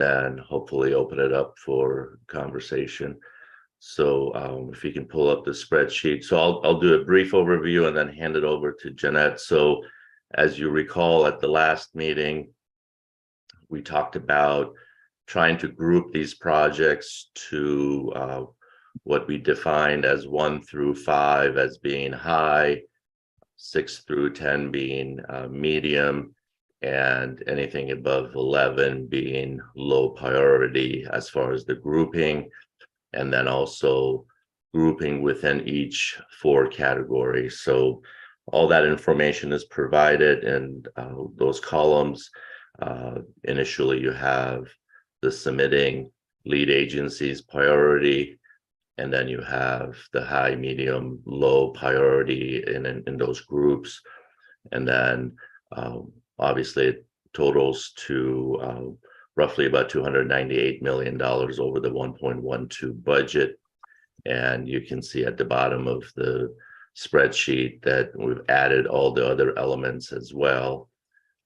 and hopefully open it up for conversation. So if you can pull up the spreadsheet. So I'll do a brief overview and then hand it over to Jeanette. So as you recall, at the last meeting, we talked about trying to group these projects to what we defined as 1 through 5 as being high, 6 through 10 being medium, and anything above 11 being low priority as far as the grouping, and then also grouping within each 4 categories. So all that information is provided in those columns. Initially, you have the submitting lead agency's priority, and then you have the high, medium, low priority in those groups. And then obviously it totals to roughly about $298 million over the 1.12 budget. And you can see at the bottom of the spreadsheet that we've added all the other elements as well.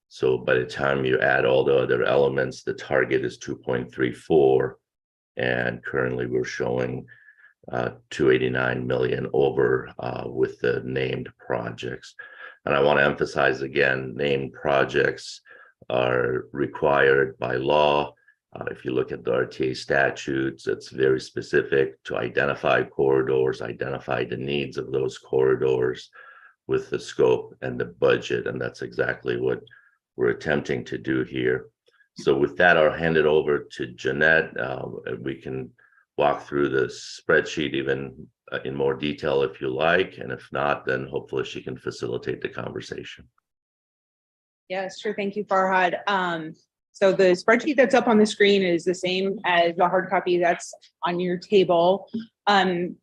So by the time you add all the other elements, the target is 2.34, and currently we're showing 289 million over with the named projects. And I want to emphasize again, named projects are required by law. If you look at the RTA statutes, it's very specific to identify corridors, identify the needs of those corridors with the scope and the budget. And that's exactly what we're attempting to do here. So with that, I'll hand it over to Jeanette. We can walk through the spreadsheet even in more detail if you like, and if not, then hopefully she can facilitate the conversation. Yes, sure. Thank you, Farhad. So the spreadsheet that's up on the screen is the same as the hard copy that's on your table.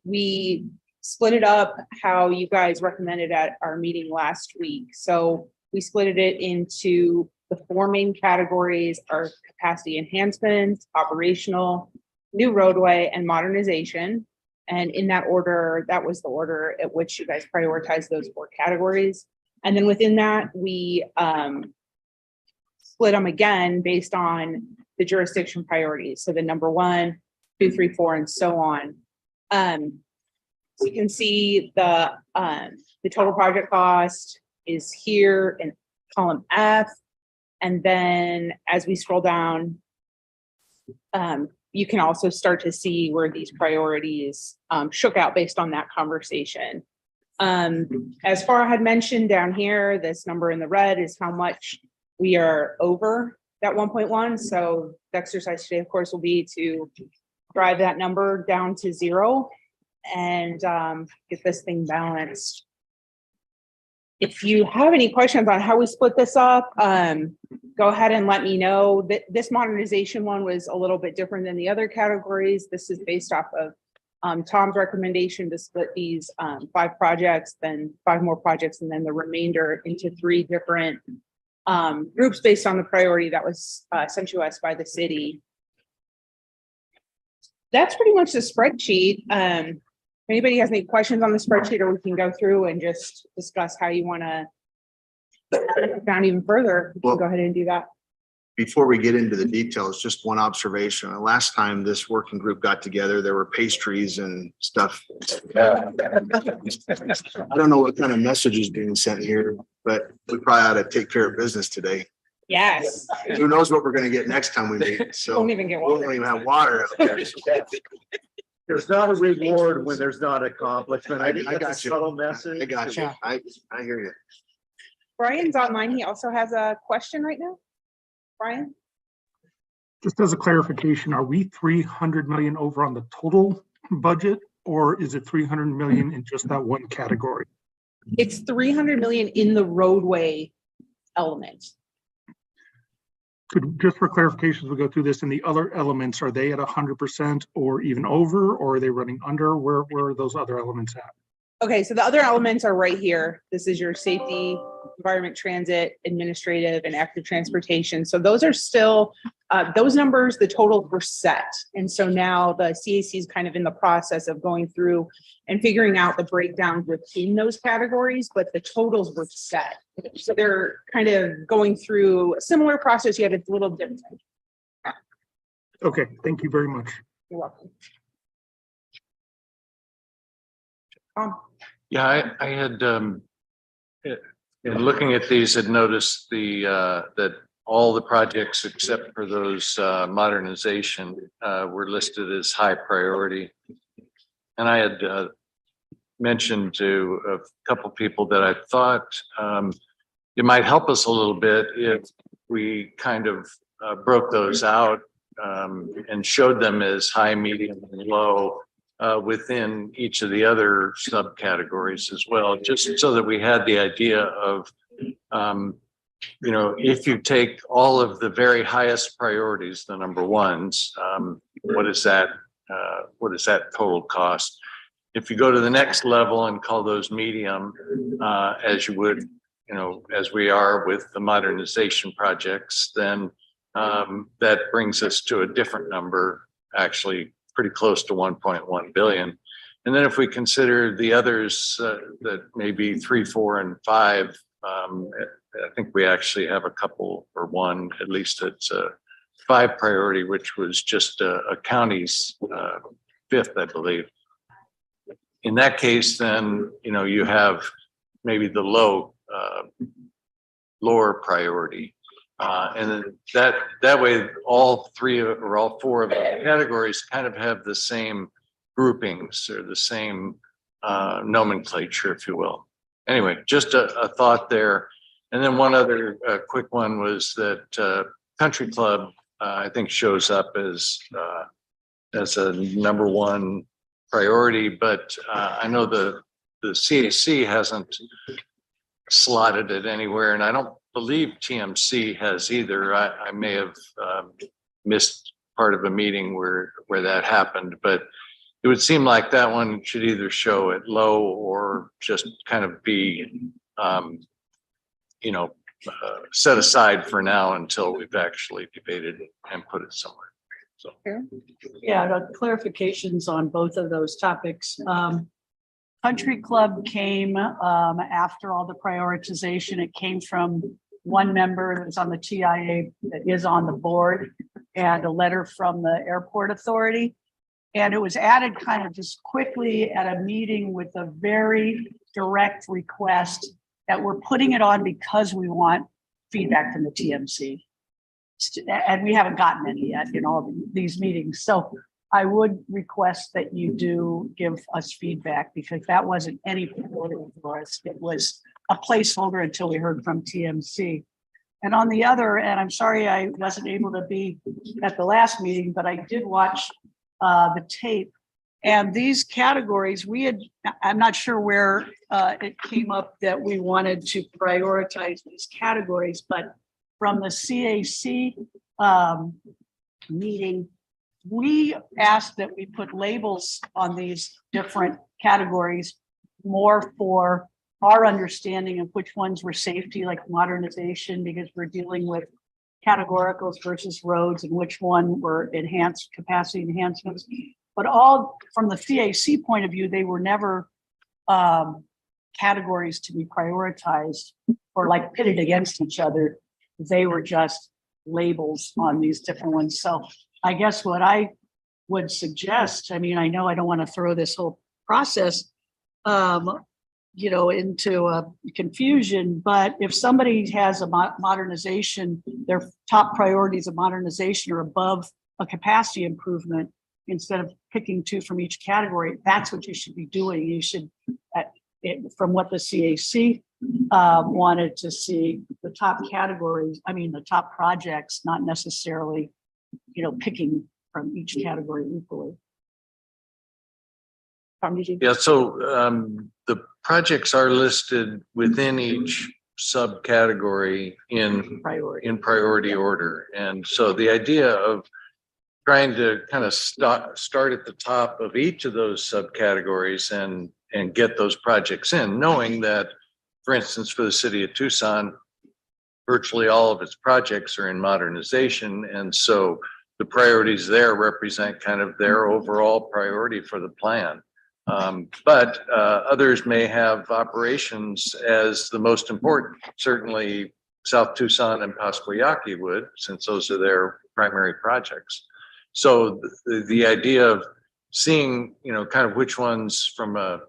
We split it up how you guys recommended at our meeting last week. So we split it into the 4 main categories: are capacity enhancements, operational, new roadway, and modernization. And in that order, that was the order at which you guys prioritized those 4 categories. And then within that, we split them again based on the jurisdiction priorities. So the number 1, 2, 3, 4, and so on. So you can see the total project cost is here in column F. And then as we scroll down, you can also start to see where these priorities shook out based on that conversation. As Farah had mentioned down here, this number in the red is how much we are over that 1.1. So the exercise today, of course, will be to drive that number down to 0 and get this thing balanced. If you have any questions on how we split this up, go ahead and let me know. This modernization one was a little bit different than the other categories. This is based off of Tom's recommendation to split these 5 projects, then 5 more projects, and then the remainder into 3 different groups based on the priority that was sent to us by the city. That's pretty much the spreadsheet. If anybody has any questions on the spreadsheet, or we can go through and just discuss how you want to down even further, we can go ahead and do that. Before we get into the details, just one observation. Last time this working group got together, there were pastries and stuff. I don't know what kind of message is being sent here, but we probably ought to take care of business today. Yes. Who knows what we're going to get next time we meet? So Won't even get we water. don't even have water out there. There's not a reward when there's not accomplishment. I That's got a you. subtle message. I got you. I hear you. Brian's online. He also has a question right now. Brian? Just as a clarification, are we 300 million over on the total budget, or is it 300 million in just that one category? It's 300 million in the roadway element. Could, just for clarification, as we go through this, and the other elements, are they at 100% or even over, or are they running under? Where are those other elements at? Okay, so the other elements are right here. This is your safety, environment, transit, administrative, and active transportation. So those are still, those numbers, the totals were set. And so now the CAC is kind of in the process of going through and figuring out the breakdowns within those categories, but the totals were set. So they're kind of going through a similar process, yet it's a little different. Okay, thank you very much. You're welcome. Yeah, I had, in looking at these, had noticed that all the projects except for those modernization were listed as high priority. And I had mentioned to a couple people that I thought it might help us a little bit if we kind of broke those out and showed them as high, medium, and low within each of the other subcategories as well, just so that we had the idea of, if you take all of the very highest priorities, the number ones, what is that total cost? If you go to the next level and call those medium, as you would, as we are with the modernization projects, then that brings us to a different number, actually pretty close to 1.1 billion. And then if we consider the others that may be 3, 4, and 5, I think we actually have a couple, or one, at least it's a 5 priority, which was just a county's 5th, I believe. In that case, then, you have maybe the lower priority. And then that way, all 3 or all 4 of the categories kind of have the same groupings or the same nomenclature, if you will. Anyway, just a thought there. And then one other quick one was that Country Club, I think, shows up as a number 1 priority, but I know the CAC hasn't slotted it anywhere, and I don't believe TMC has either. I may have missed part of a meeting where that happened, but it would seem like that one should either show at low or just kind of be, set aside for now until we've actually debated it and put it somewhere. So, yeah, the clarifications on both of those topics. Country Club came after all the prioritization. It came from one member that was on the TIA that is on the board, and a letter from the airport authority. And it was added kind of just quickly at a meeting with a very direct request that we're putting it on because we want feedback from the TMC. And we haven't gotten any yet in all these meetings. So I would request that you do give us feedback, because that wasn't any priority for us. It was a placeholder until we heard from TMC. And on the other, and I'm sorry I wasn't able to be at the last meeting, but I did watch the tape. And these categories, I'm not sure where it came up that we wanted to prioritize these categories, but from the CAC meeting, we asked that we put labels on these different categories more for our understanding of which ones were safety, like modernization, because we're dealing with categoricals versus roads, and which one were enhanced capacity enhancements. But all from the CAC point of view, they were never categories to be prioritized or like pitted against each other. They were just labels on these different ones. So I guess what I would suggest, I mean, I know I don't want to throw this whole process, into confusion, but if somebody has a modernization, their top priorities of modernization are above a capacity improvement, instead of picking 2 from each category, that's what you should be doing. You should, from what the CAC wanted to see, the top categories, the top projects, not necessarily, picking from each category equally. yeah, so the projects are listed within each subcategory in priority order. And so the idea of trying to kind of start at the top of each of those subcategories and get those projects in, knowing that, for instance, for the city of Tucson, virtually all of its projects are in modernization. And so the priorities there represent kind of their overall priority for the plan. But others may have operations as the most important. Certainly South Tucson and possibly Yaqui would, since those are their primary projects. So the idea of seeing, kind of which ones from a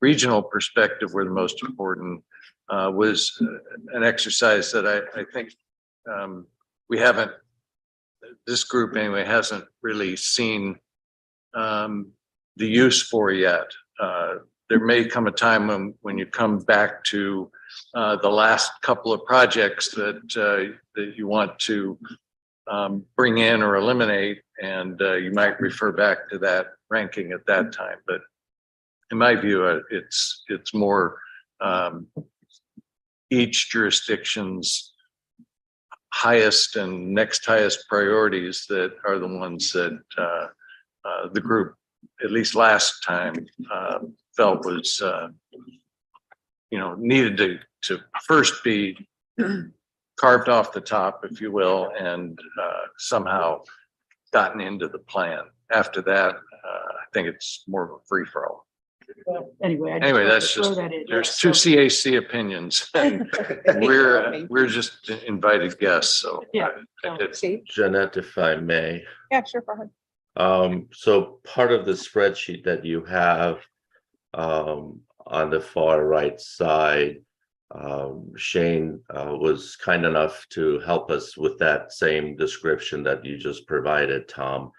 regional perspective were the most important was an exercise that I think we haven't, this group anyway, hasn't really seen the use for yet. There may come a time when you come back to the last couple of projects that you want to bring in or eliminate, and you might refer back to that ranking at that time. But in my view, it's more each jurisdiction's highest and next highest priorities that are the ones that the group, at least last time, felt was needed to first be carved off the top, if you will, and somehow gotten into the plan. After that, I think it's more of a free for all. Well, anyway. Anyway, that's just, there's two CAC opinions. And we're just invited guests, so. Yeah. It's, Jeanette, if I may. Yeah, sure, go ahead. So part of the spreadsheet that you have on the far right side, Shane was kind enough to help us with that same description that you just provided, Tom.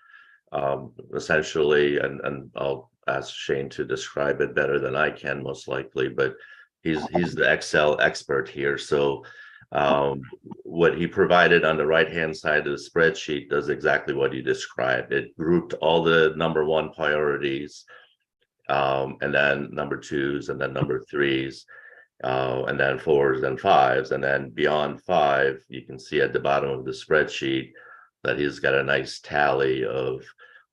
Essentially, and I'll ask Shane to describe it better than I can, most likely, but he's the Excel expert here. So what he provided on the right-hand side of the spreadsheet does exactly what you described. It grouped all the number one priorities, and then number twos, and then number threes, and then fours and fives, and then beyond five, you can see at the bottom of the spreadsheet that he's got a nice tally of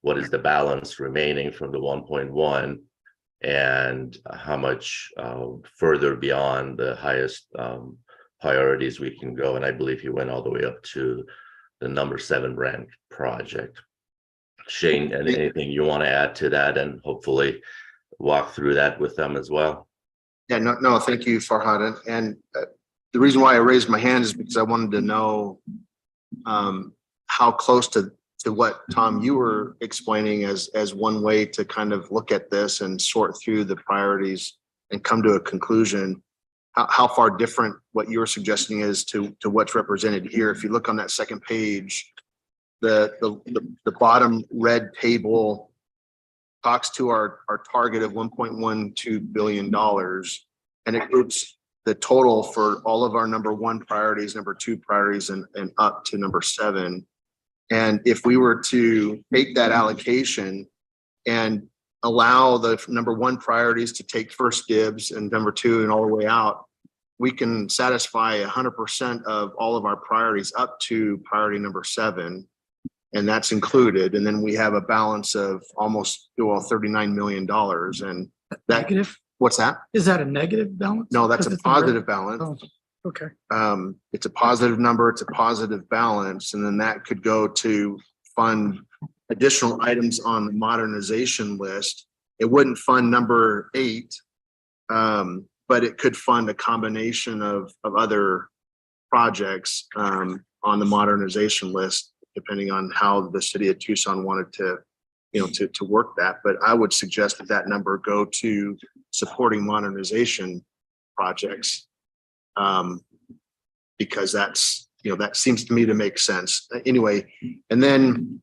what is the balance remaining from the 1.1 and how much further beyond the highest priorities we can go. And I believe he went all the way up to the number 7 ranked project. Shane, anything you want to add to that, and hopefully walk through that with them as well? Yeah, no, thank you, Farhad. And the reason why I raised my hand is because I wanted to know how close to what, Tom, you were explaining as one way to kind of look at this and sort through the priorities and come to a conclusion. How far different what you were suggesting is to what's represented here. If you look on that second page, the bottom red table talks to our target of $1.12 billion, and it groups the total for all of our number 1 priorities, number 2 priorities, and up to number 7. And if we were to take that allocation and allow the number 1 priorities to take first dibs and number 2 and all the way out, we can satisfy 100% of all of our priorities up to priority number 7. And that's included. And then we have a balance of almost $39 million. And that, Negative? what's that? Is that a negative balance? No, that's a Because it's positive red. balance. Oh, okay. It's a positive number, it's a positive balance, and then that could go to fund additional items on the modernization list. It wouldn't fund number 8, but it could fund a combination of other projects on the modernization list, depending on how the city of Tucson wanted to work that. But I would suggest that number go to supporting modernization projects. Because that seems to me to make sense anyway. And then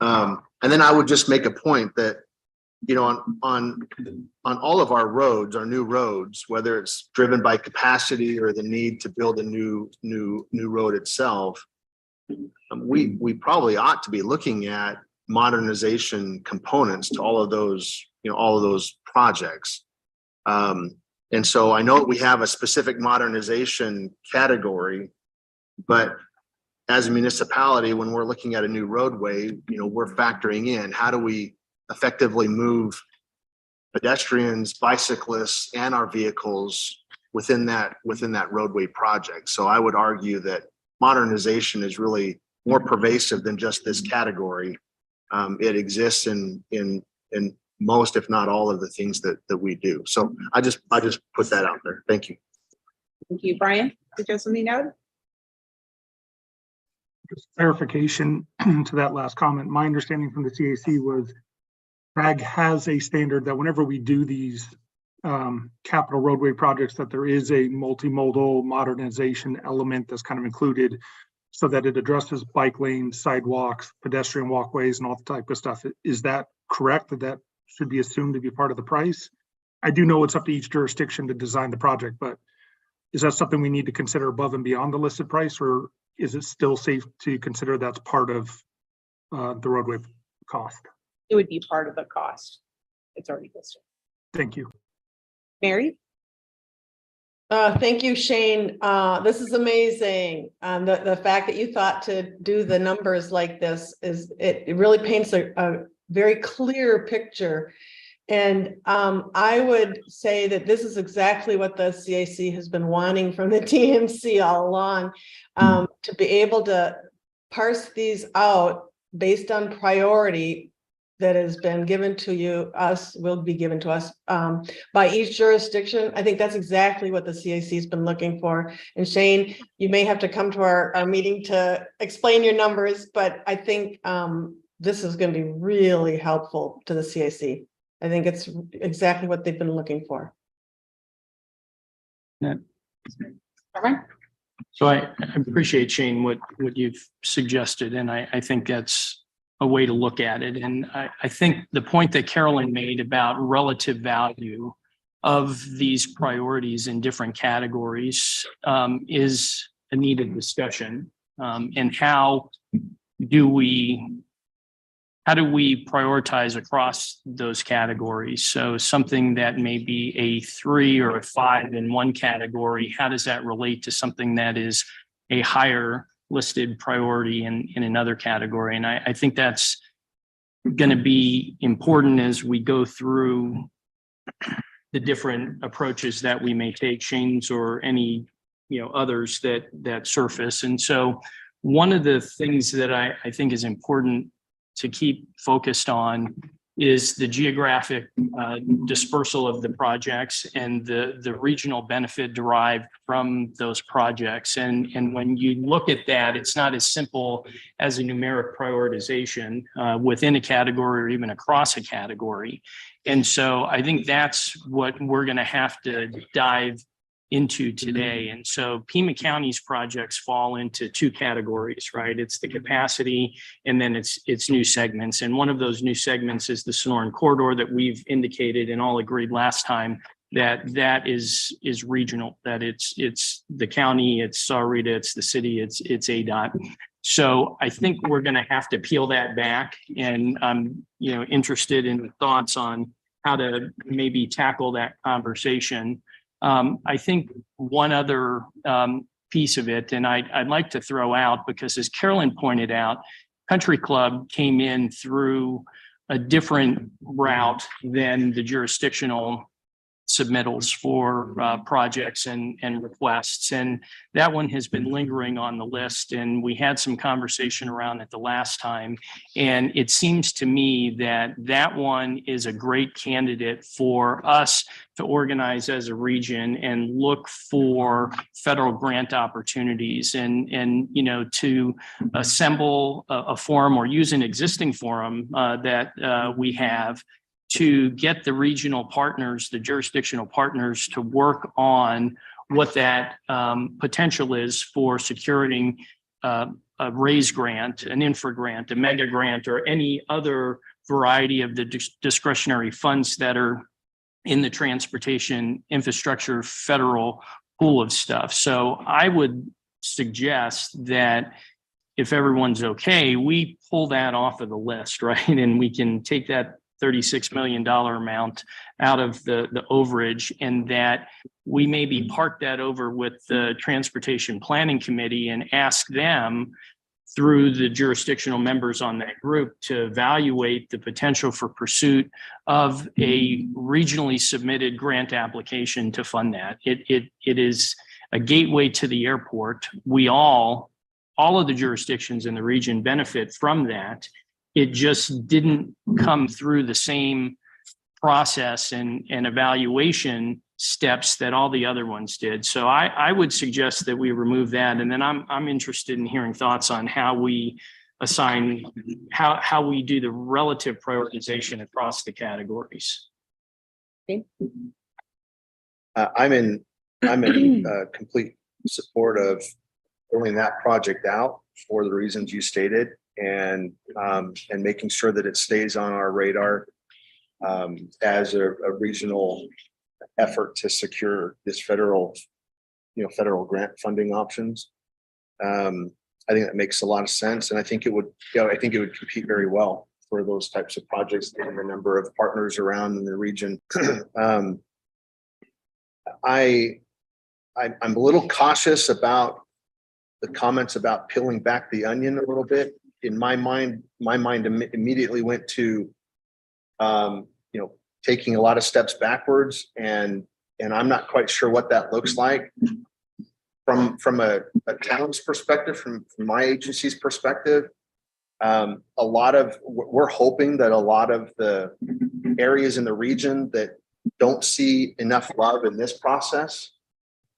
I would just make a point that, on all of our roads, our new roads, whether it's driven by capacity or the need to build a new road itself, we probably ought to be looking at modernization components to all of those projects. And so I know we have a specific modernization category, but as a municipality, when we're looking at a new roadway, we're factoring in how do we effectively move pedestrians, bicyclists, and our vehicles within that roadway project. So I would argue that modernization is really more pervasive than just this category. It exists in most, if not all, of the things that we do. So I just put that out there. Thank you. Thank you. Brian, did you have something to add? Just clarification to that last comment. My understanding from the CAC was RAG has a standard that whenever we do these capital roadway projects, that there is a multimodal modernization element that's kind of included so that it addresses bike lanes, sidewalks, pedestrian walkways, and all the type of stuff. Is that correct? That should be assumed to be part of the price? I do know it's up to each jurisdiction to design the project, but is that something we need to consider above and beyond the listed price, or is it still safe to consider that's part of the roadway cost? It would be part of the cost. It's already listed. Thank you. Mary? Thank you, Shane. This is amazing. The fact that you thought to do the numbers like this it really paints a very clear picture. And I would say that this is exactly what the CAC has been wanting from the TMC all along, to be able to parse these out based on priority that has been given to will be given to us by each jurisdiction. I think that's exactly what the CAC has been looking for. And Shane, you may have to come to our meeting to explain your numbers, but I think this is going to be really helpful to the CAC. I think it's exactly what they've been looking for. So I appreciate, Shane, what you've suggested, and I think that's a way to look at it. And I think the point that Carolyn made about relative value of these priorities in different categories is a needed discussion. And how do we prioritize across those categories? So something that may be a 3 or a 5 in one category, how does that relate to something that is a higher listed priority in another category? And I think that's going to be important as we go through the different approaches that we may take, Shane's or any others that surface. And so one of the things that I think is important to keep focused on is the geographic dispersal of the projects and the regional benefit derived from those projects. And when you look at that, it's not as simple as a numeric prioritization within a category or even across a category. And so I think that's what we're going to have to dive into today. And so Pima County's projects fall into 2 categories, right? It's the capacity and then it's new segments. And one of those new segments is the Sonoran corridor that we've indicated and all agreed last time that is regional, that it's the county, it's Sahuarita, it's the city, it's ADOT. So I think we're going to have to peel that back, and I'm interested in thoughts on how to maybe tackle that conversation. I think one other piece of it, and I'd like to throw out, because as Carolyn pointed out, Country Club came in through a different route than the jurisdictional submittals for projects and requests. And that one has been lingering on the list. And we had some conversation around it the last time. And it seems to me that one is a great candidate for us to organize as a region and look for federal grant opportunities and to assemble a forum or use an existing forum that we have to get the regional partners, the jurisdictional partners, to work on what that potential is for securing a RAISE grant, an infra grant, a mega grant, or any other variety of the discretionary funds that are in the transportation infrastructure federal pool of stuff. So I would suggest that if everyone's okay, we pull that off of the list, right? And we can take that $36 million amount out of the overage, and that we maybe park that over with the Transportation Planning Committee and ask them through the jurisdictional members on that group to evaluate the potential for pursuit of a regionally submitted grant application to fund that. It is a gateway to the airport. We all of the jurisdictions in the region benefit from that. It just didn't come through the same process and evaluation steps that all the other ones did. So I would suggest that we remove that. And then I'm interested in hearing thoughts on how we assign, how we do the relative prioritization across the categories. I'm in complete support of rolling that project out for the reasons you stated and making sure that it stays on our radar as a regional effort to secure this federal grant funding options. I think that makes a lot of sense. And I think it would compete very well for those types of projects, given the number of partners around in the region. I'm a little cautious about the comments about peeling back the onion a little bit. In my mind immediately went to, taking a lot of steps backwards, and I'm not quite sure what that looks like from a town's perspective, from my agency's perspective. We're hoping that a lot of the areas in the region that don't see enough love in this process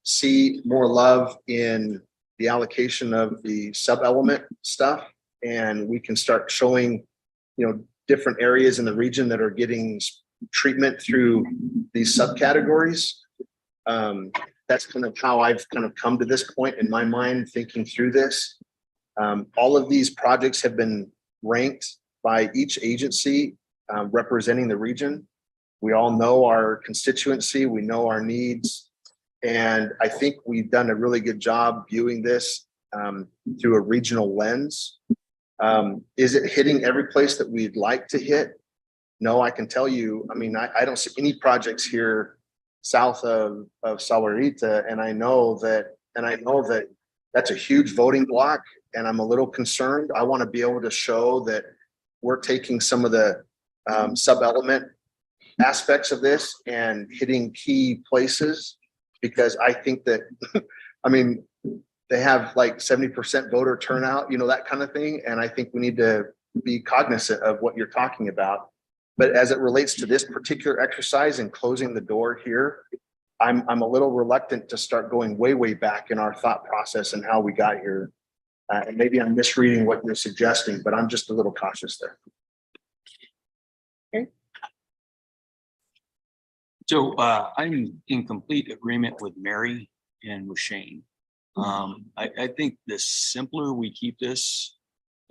see more love in the allocation of the sub-element stuff, and we can start showing, different areas in the region that are getting treatment through these subcategories. That's kind of how I've kind of come to this point in my mind, thinking through this. All of these projects have been ranked by each agency representing the region. We all know our constituency, we know our needs, and I think we've done a really good job viewing this through a regional lens. Is it hitting every place that we'd like to hit? No, I can tell you, I don't see any projects here south of Sahuarita, and I know that that's a huge voting block, and I'm a little concerned. I want to be able to show that we're taking some of the sub-element aspects of this and hitting key places, because I think that, they have like 70% voter turnout, that kind of thing. And I think we need to be cognizant of what you're talking about. But as it relates to this particular exercise and closing the door here, I'm a little reluctant to start going way back in our thought process and how we got here. And maybe I'm misreading what you're suggesting, but I'm just a little cautious there. Okay. So I'm in complete agreement with Mary and with Shane. I think the simpler we keep this,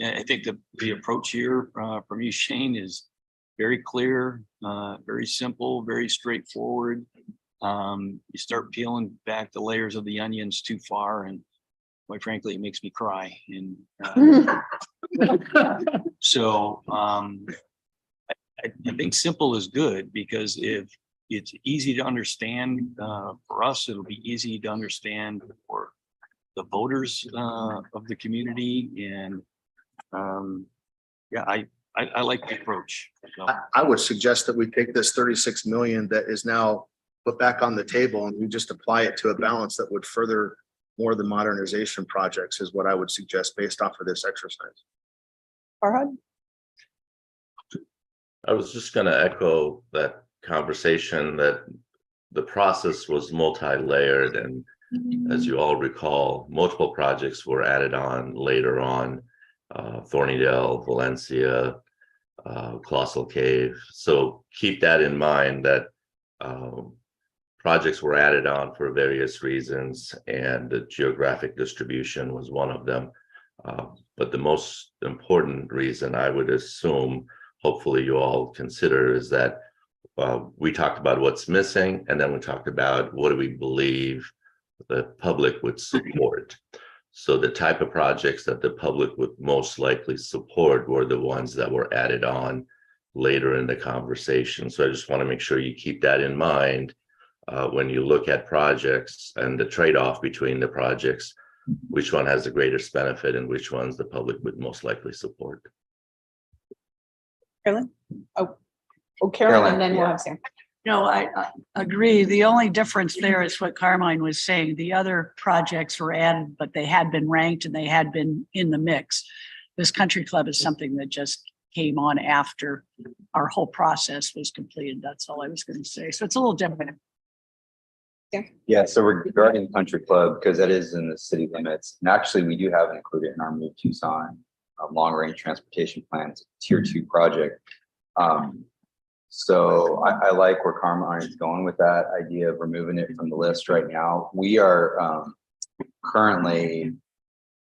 I think the approach here from you, Shane, is very clear, very simple, very straightforward. You start peeling back the layers of the onions too far, and quite frankly, it makes me cry. And so I think simple is good, because if it's easy to understand for us, it'll be easy to understand for the voters of the community. And I like the approach. So. I would suggest that we take this 36 million that is now put back on the table, and we just apply it to a balance that would further more of the modernization projects, is what I would suggest based off of this exercise. Farhad? I was just going to echo that conversation, that the process was multi-layered, and as you all recall, multiple projects were added on later on, Thornydale, Valencia, Colossal Cave. So keep that in mind, that projects were added on for various reasons, and the geographic distribution was one of them. But the most important reason, I would assume, hopefully you all consider, is that we talked about what's missing, and then we talked about what do we believe the public would support. So the type of projects that the public would most likely support were the ones that were added on later in the conversation. So I just want to make sure you keep that in mind when you look at projects and the trade-off between the projects, which one has the greatest benefit and which ones the public would most likely support. Carolyn? Carolyn, and then we'll have Sam. No, I agree. The only difference there is what Carmine was saying. The other projects were added, but they had been ranked and they had been in the mix. This country club is something that just came on after our whole process was completed. That's all I was going to say. So it's a little different. Yeah, so regarding Country Club, because that is in the city limits, and actually we do have it included in our Move Tucson long-range transportation plans, tier 2 project. So I like where Carmine is going with that idea of removing it from the list right now. We are currently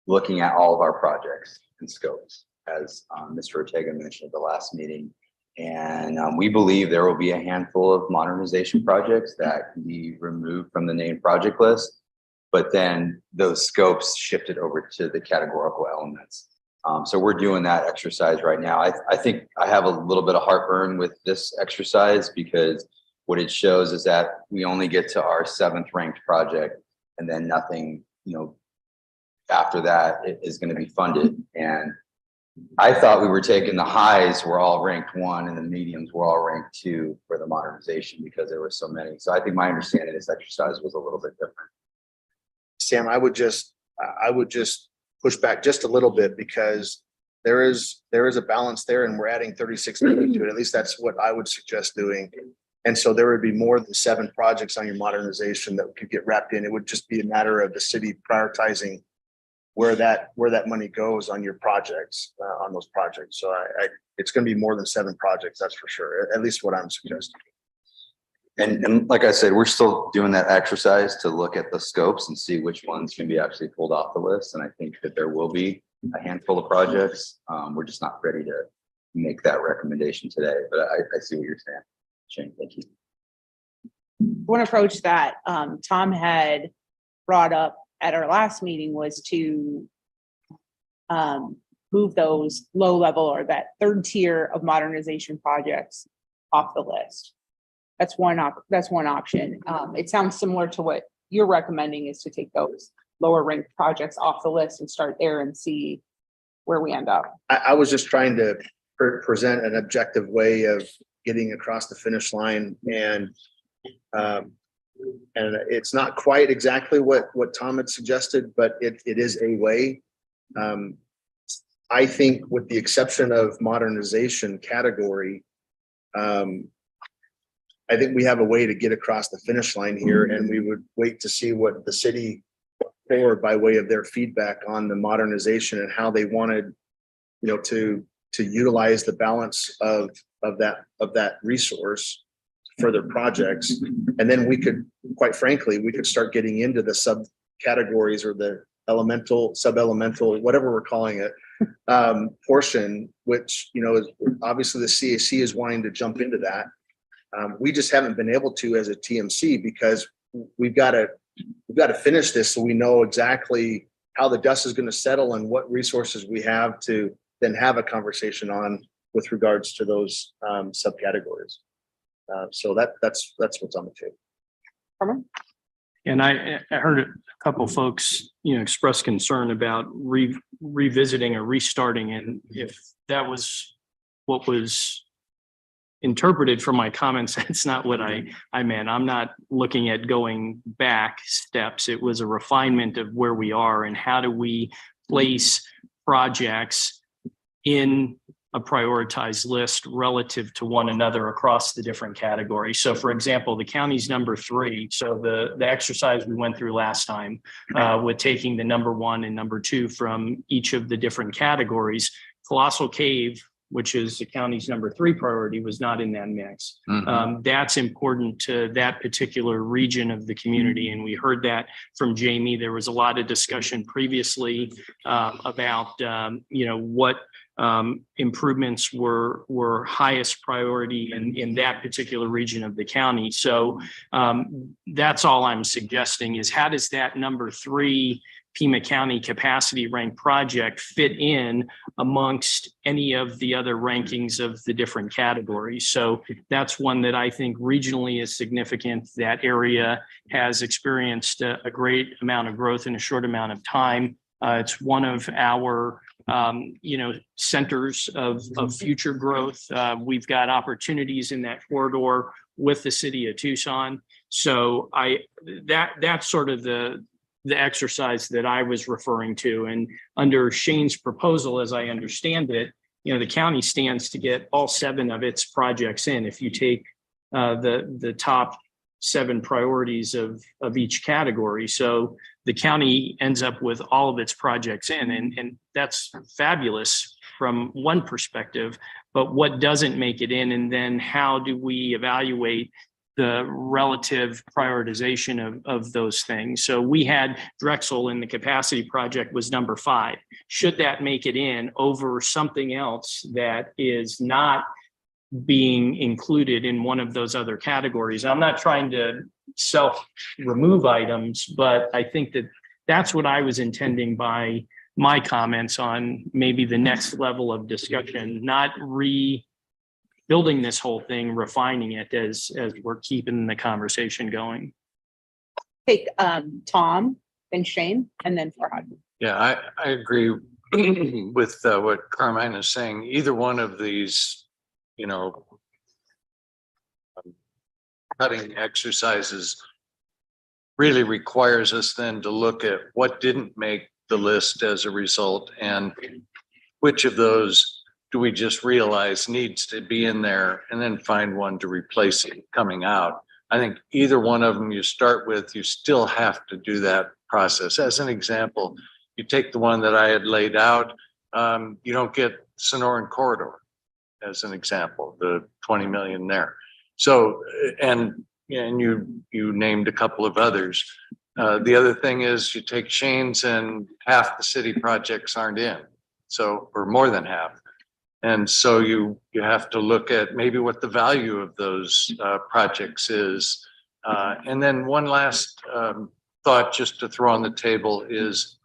looking at all of our projects and scopes, as Mr. Ortega mentioned at the last meeting. And we believe there will be a handful of modernization projects that can be removed from the named project list, but then those scopes shifted over to the categorical elements. So we're doing that exercise right now. I think I have a little bit of heartburn with this exercise because what it shows is that we only get to our 7th ranked project and then nothing, after that is going to be funded. And I thought we were taking the highs were all ranked 1 and the mediums were all ranked 2 for the modernization because there were so many. So I think my understanding of this exercise was a little bit different. Sam, I would just push back just a little bit because there is a balance there and we're adding 36 million to it. At least that's what I would suggest doing. And so there would be more than 7 projects on your modernization that could get wrapped in. It would just be a matter of the city prioritizing where that money goes on your projects, on those projects. So it's going to be more than 7 projects, that's for sure. At least what I'm suggesting. And like I said, we're still doing that exercise to look at the scopes and see which ones can be actually pulled off the list. And I think that there will be a handful of projects. We're just not ready to make that recommendation today, but I see what you're saying. Shane, thank you. One approach that Tom had brought up at our last meeting was to move those low level or that 3rd tier of modernization projects off the list. That's one option. It sounds similar to what you're recommending, is to take those lower ranked projects off the list and start there and see where we end up. I was just trying to present an objective way of getting across the finish line, and it's not quite exactly what Tom had suggested, but it is a way. I think with the exception of modernization category, I think we have a way to get across the finish line here, and we would wait to see what the city forward by way of their feedback on the modernization and how they wanted, to utilize the balance of that resource for their projects. And then we could, quite frankly, we could start getting into the subcategories or the elemental, sub-elemental, whatever we're calling it, portion, which, is obviously the CAC is wanting to jump into that. We just haven't been able to as a TMC because we've got to finish this so we know exactly how the dust is going to settle and what resources we have to then have a conversation on with regards to those subcategories. So that's what's on the table. And I heard a couple folks, express concern about revisiting or restarting. And if that was what was interpreted from my comments, that's not what I meant. I'm not looking at going back steps. It was a refinement of where we are and how do we place projects in a prioritized list relative to one another across the different categories. So for example, the county's number 3. So the exercise we went through last time with taking the number 1 and number 2 from each of the different categories, Colossal Cave, which is the county's number 3 priority, was not in that mix. Mm-hmm. That's important to that particular region of the community. And we heard that from Jamie. There was a lot of discussion previously about, what improvements were highest priority in that particular region of the county. So that's all I'm suggesting is how does that number 3 Pima County capacity ranked project fit in amongst any of the other rankings of the different categories. So that's one that I think regionally is significant. That area has experienced a great amount of growth in a short amount of time. It's one of our centers of future growth. We've got opportunities in that corridor with the city of Tucson. So that's sort of the exercise that I was referring to. And under Shane's proposal, as I understand it, the county stands to get all 7 of its projects in. If you take the top 7 priorities of each category. So the county ends up with all of its projects in, and that's fabulous from one perspective, but what doesn't make it in? And then how do we evaluate the relative prioritization of those things? So we had Drexel in the capacity project was number 5. Should that make it in over something else that is not being included in one of those other categories? I'm not trying to self-remove items, but I think that that's what I was intending by my comments on maybe the next level of discussion, not rebuilding this whole thing, refining it as we're keeping the conversation going. Take Tom, then Shane, and then Farhad. Yeah, I agree with what Carmine is saying. Either one of these, you know, cutting exercises really requires us then to look at what didn't make the list as a result, and which of those do we just realize needs to be in there, and then find one to replace it coming out. I think either one of them you start with, you still have to do that process. As an example, you take the one that I had laid out, you don't get Sonoran Corridor as an example, the 20 million there. So, and you named a couple of others. The other thing is you take Shane's and half the city projects aren't in. So, or more than half. And so you have to look at maybe what the value of those projects is. And then one last thought just to throw on the table is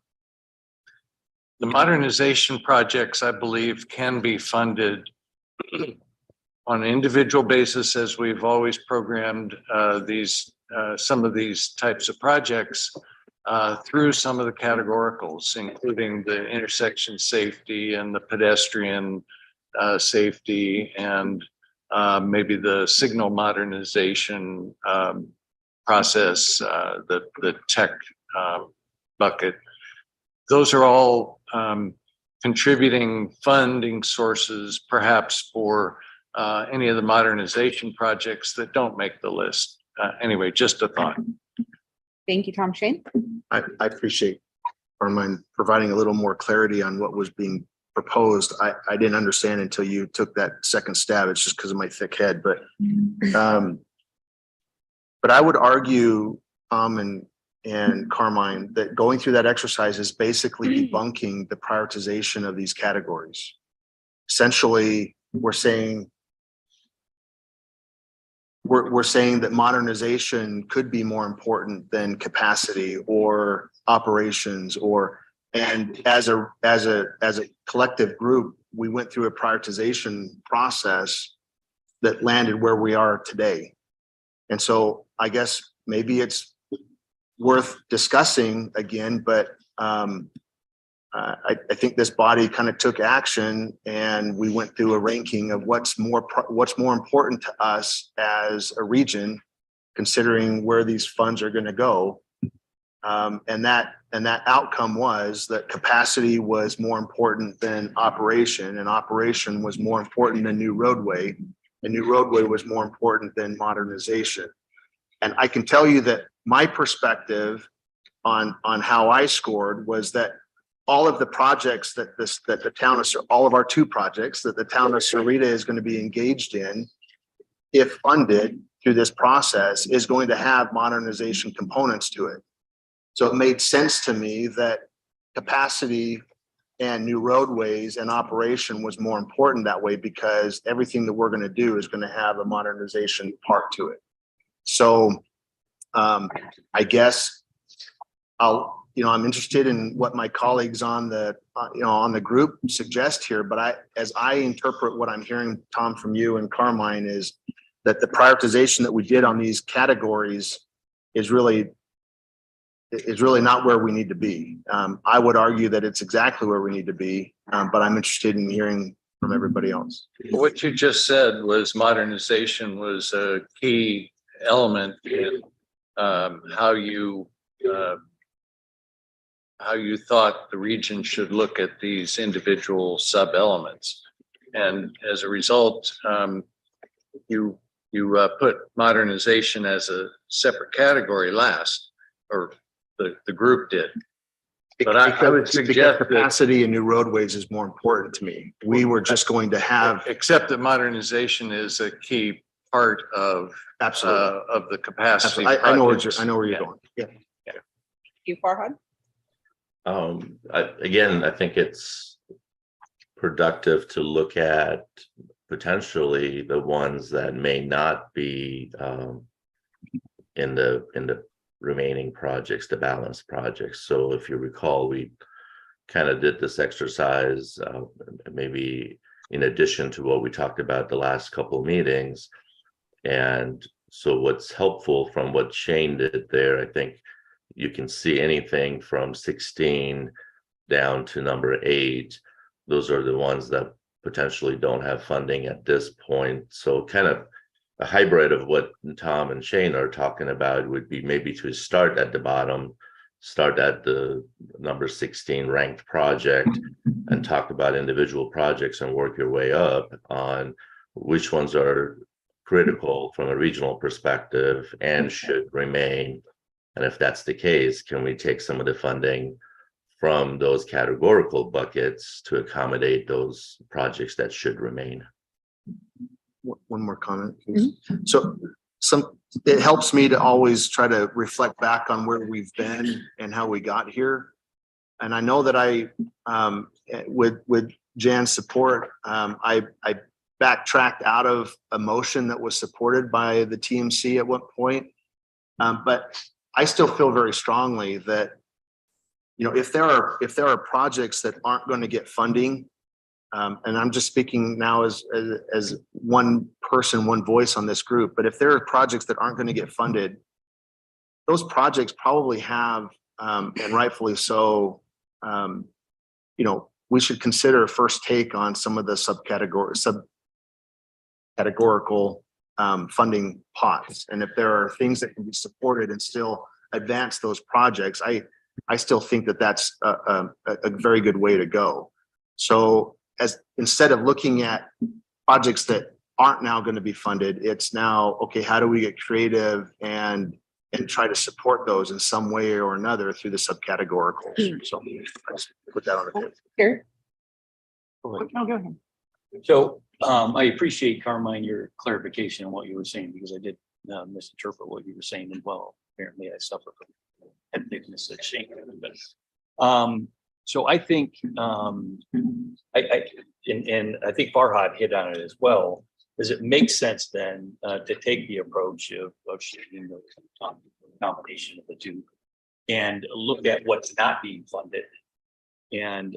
the modernization projects, I believe, can be funded on an individual basis, as we've always programmed some of these types of projects through some of the categoricals, including the intersection safety and the pedestrian safety, and maybe the signal modernization process, the tech bucket. Those are all contributing funding sources, perhaps for any of the modernization projects that don't make the list. Anyway, just a thought. Thank you, Tom. Shane? I appreciate Carmine providing a little more clarity on what was being proposed. I didn't understand until you took that second stab. It's just because of my thick head, but I would argue, Tom and Carmine, that going through that exercise is basically debunking the prioritization of these categories. Essentially, we're saying that modernization could be more important than capacity or operations, and as a collective group, we went through a prioritization process that landed where we are today. And so I guess maybe it's worth discussing again, but I think this body kind of took action, and we went through a ranking of what's more important to us as a region, considering where these funds are going to go. And that outcome was that capacity was more important than operation, and operation was more important than new roadway, and new roadway was more important than modernization. And I can tell you that my perspective on how I scored was that all of the projects that the town of, all of our 2 projects that the town of Sahuarita is going to be engaged in, if funded through this process, is going to have modernization components to it. So it made sense to me that capacity and new roadways and operation was more important that way, because everything that we're going to do is going to have a modernization part to it. So I guess I'm interested in what my colleagues on the group suggest here, but as I interpret what I'm hearing, Tom, from you and Carmine, is that the prioritization that we did on these categories is really not where we need to be. I would argue that it's exactly where we need to be, but I'm interested in hearing from everybody else. What you just said was modernization was a key element in how you thought the region should look at these individual sub-elements. And as a result, you put modernization as separate category last, or the group did. But I would Because suggest that, capacity and new roadways is more important to me. We were just going to have, except that modernization is a key part absolutely. of the capacity. I know where projects. you're Yeah. going. Yeah. You, Farhad? Again, I think it's productive to look at potentially the ones that may not be in the remaining projects, the balanced projects. So if you recall, we kind of did this exercise, maybe in addition to what we talked about the last couple of meetings. And so what's helpful from what Shane did there, I think you can see anything from 16 down to number 8. Those are the ones that potentially don't have funding at this point. So kind of a hybrid of what Tom and Shane are talking about would be maybe to start at the bottom, start at the number 16 ranked project and talk about individual projects and work your way up on which ones are critical from a regional perspective and should remain. And if that's the case, can we take some of the funding from those categorical buckets to accommodate those projects that should remain? One more comment, please. So it helps me to always try to reflect back on where we've been and how we got here. And I know that with Jan's support, I backtracked out of a motion that was supported by the TMC at one point. But I still feel very strongly that, if there are projects that aren't going to get funding, and I'm just speaking now as one person, one voice on this group, but if there are projects that aren't going to get funded, those projects probably have, and rightfully so, we should consider a first take on some of the subcategorical funding pots. And if there are things that can be supported and still advance those projects, I still think that that's a very good way to go. So instead of looking at projects that aren't now going to be funded, it's now, okay, how do we get creative and try to support those in some way or another through the subcategoricals. So let's put that on the table. Here. No, go ahead. So I appreciate, Carmine, your clarification on what you were saying, because I did misinterpret what you were saying as well. Apparently I suffer from head thickness at Shane. So I think and I think Farhad hit on it as well. Does it make sense then to take the approach of shifting the combination of the two and look at what's not being funded and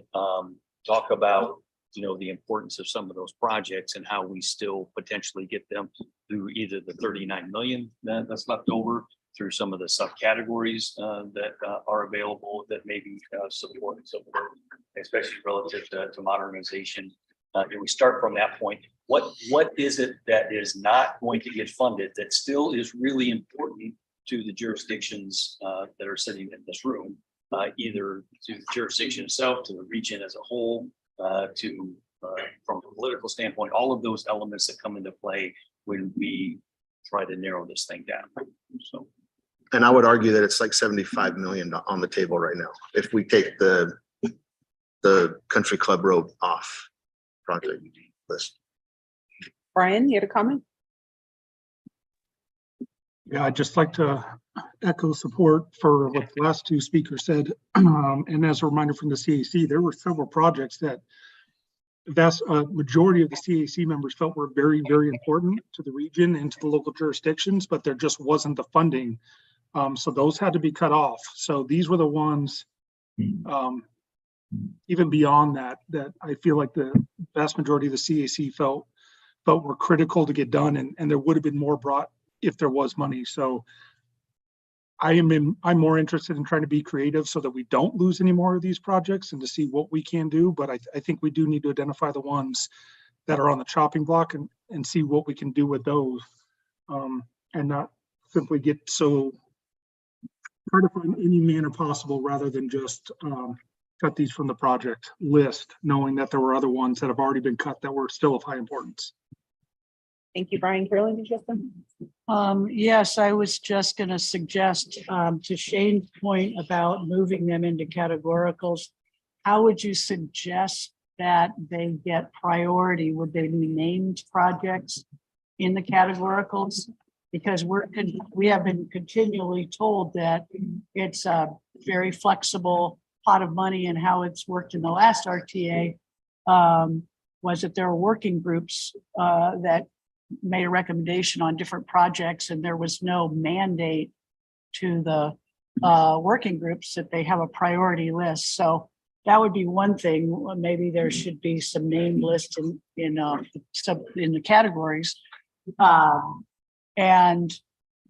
talk about the importance of some of those projects and how we still potentially get them through either the 39 million that's left over, through some of the subcategories that are available that maybe support, especially relative to modernization. And we start from that point. What is it that is not going to get funded that still is really important to the jurisdictions that are sitting in this room, either to the jurisdiction itself, to the region as a whole, from a political standpoint, all of those elements that come into play when we try to narrow this thing down. So. And I would argue that it's like 75 million on the table right now. If we take the Country Club Road off project list. Brian, you had a comment? Yeah, I'd just like to echo support for what the last two speakers said. And as a reminder from the CAC, there were several projects that the vast majority of the CAC members felt were very, very important to the region and to the local jurisdictions, but there just wasn't the funding. So those had to be cut off. So these were the ones, even beyond that I feel like the vast majority of the CAC felt were critical to get done, and there would have been more brought if there was money. So I'm more interested in trying to be creative so that we don't lose any more of these projects and to see what we can do. But I think we do need to identify the ones that are on the chopping block and see what we can do with those, and not simply get so try to find any manner possible rather than just cut these from the project list, knowing that there were other ones that have already been cut that were still of high importance. Thank you, Brian. Carolyn, did you have something? Yes, I was just gonna suggest, to Shane's point about moving them into categoricals. How would you suggest that they get priority? Would they be named projects in the categoricals? Because we have been continually told that it's a very flexible pot of money, and how it's worked in the last RTA was that there were working groups that made a recommendation on different projects, and there was no mandate to the working groups that they have a priority list. So that would be one thing. Maybe there should be some named lists in the categories. And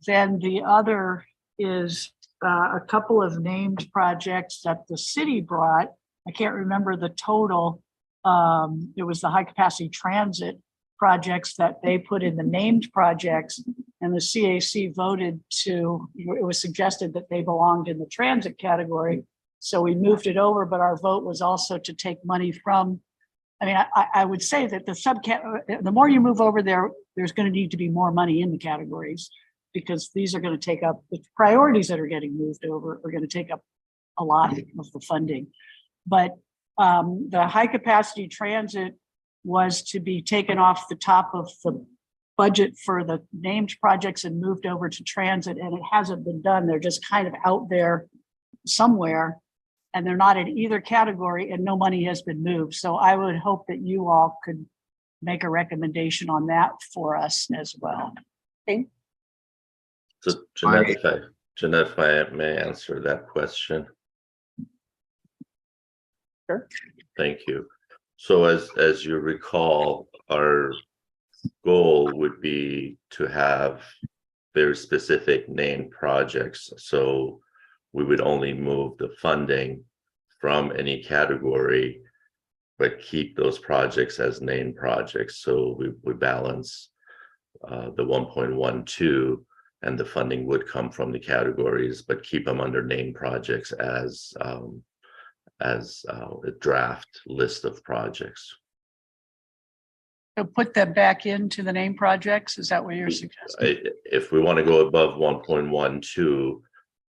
then the other is a couple of named projects that the city brought. I can't remember the total. It was the high capacity transit projects that they put in the named projects, and the CAC voted to, it was suggested that they belonged in the transit category. So we moved it over, but our vote was also to take money from, I mean, I would say that the more you move over there, there's going to need to be more money in the categories, because these are going to take up, the priorities that are getting moved over are going to take up a lot of the funding. But the high capacity transit was to be taken off the top of the budget for the named projects and moved over to transit, and it hasn't been done. They're just kind of out there somewhere, and they're not in either category, and no money has been moved. So I would hope that you all could make a recommendation on that for us as well. Okay. So Jeanette, if I may answer that question. Sure. Thank you. So as you recall, our goal would be to have very specific named projects. So we would only move the funding from any category, but keep those projects as named projects. So we balance the 1.12, and the funding would come from the categories, but keep them under named projects as a draft list of projects. So put them back into the name projects. Is that what you're suggesting? If we want to go above 1.12,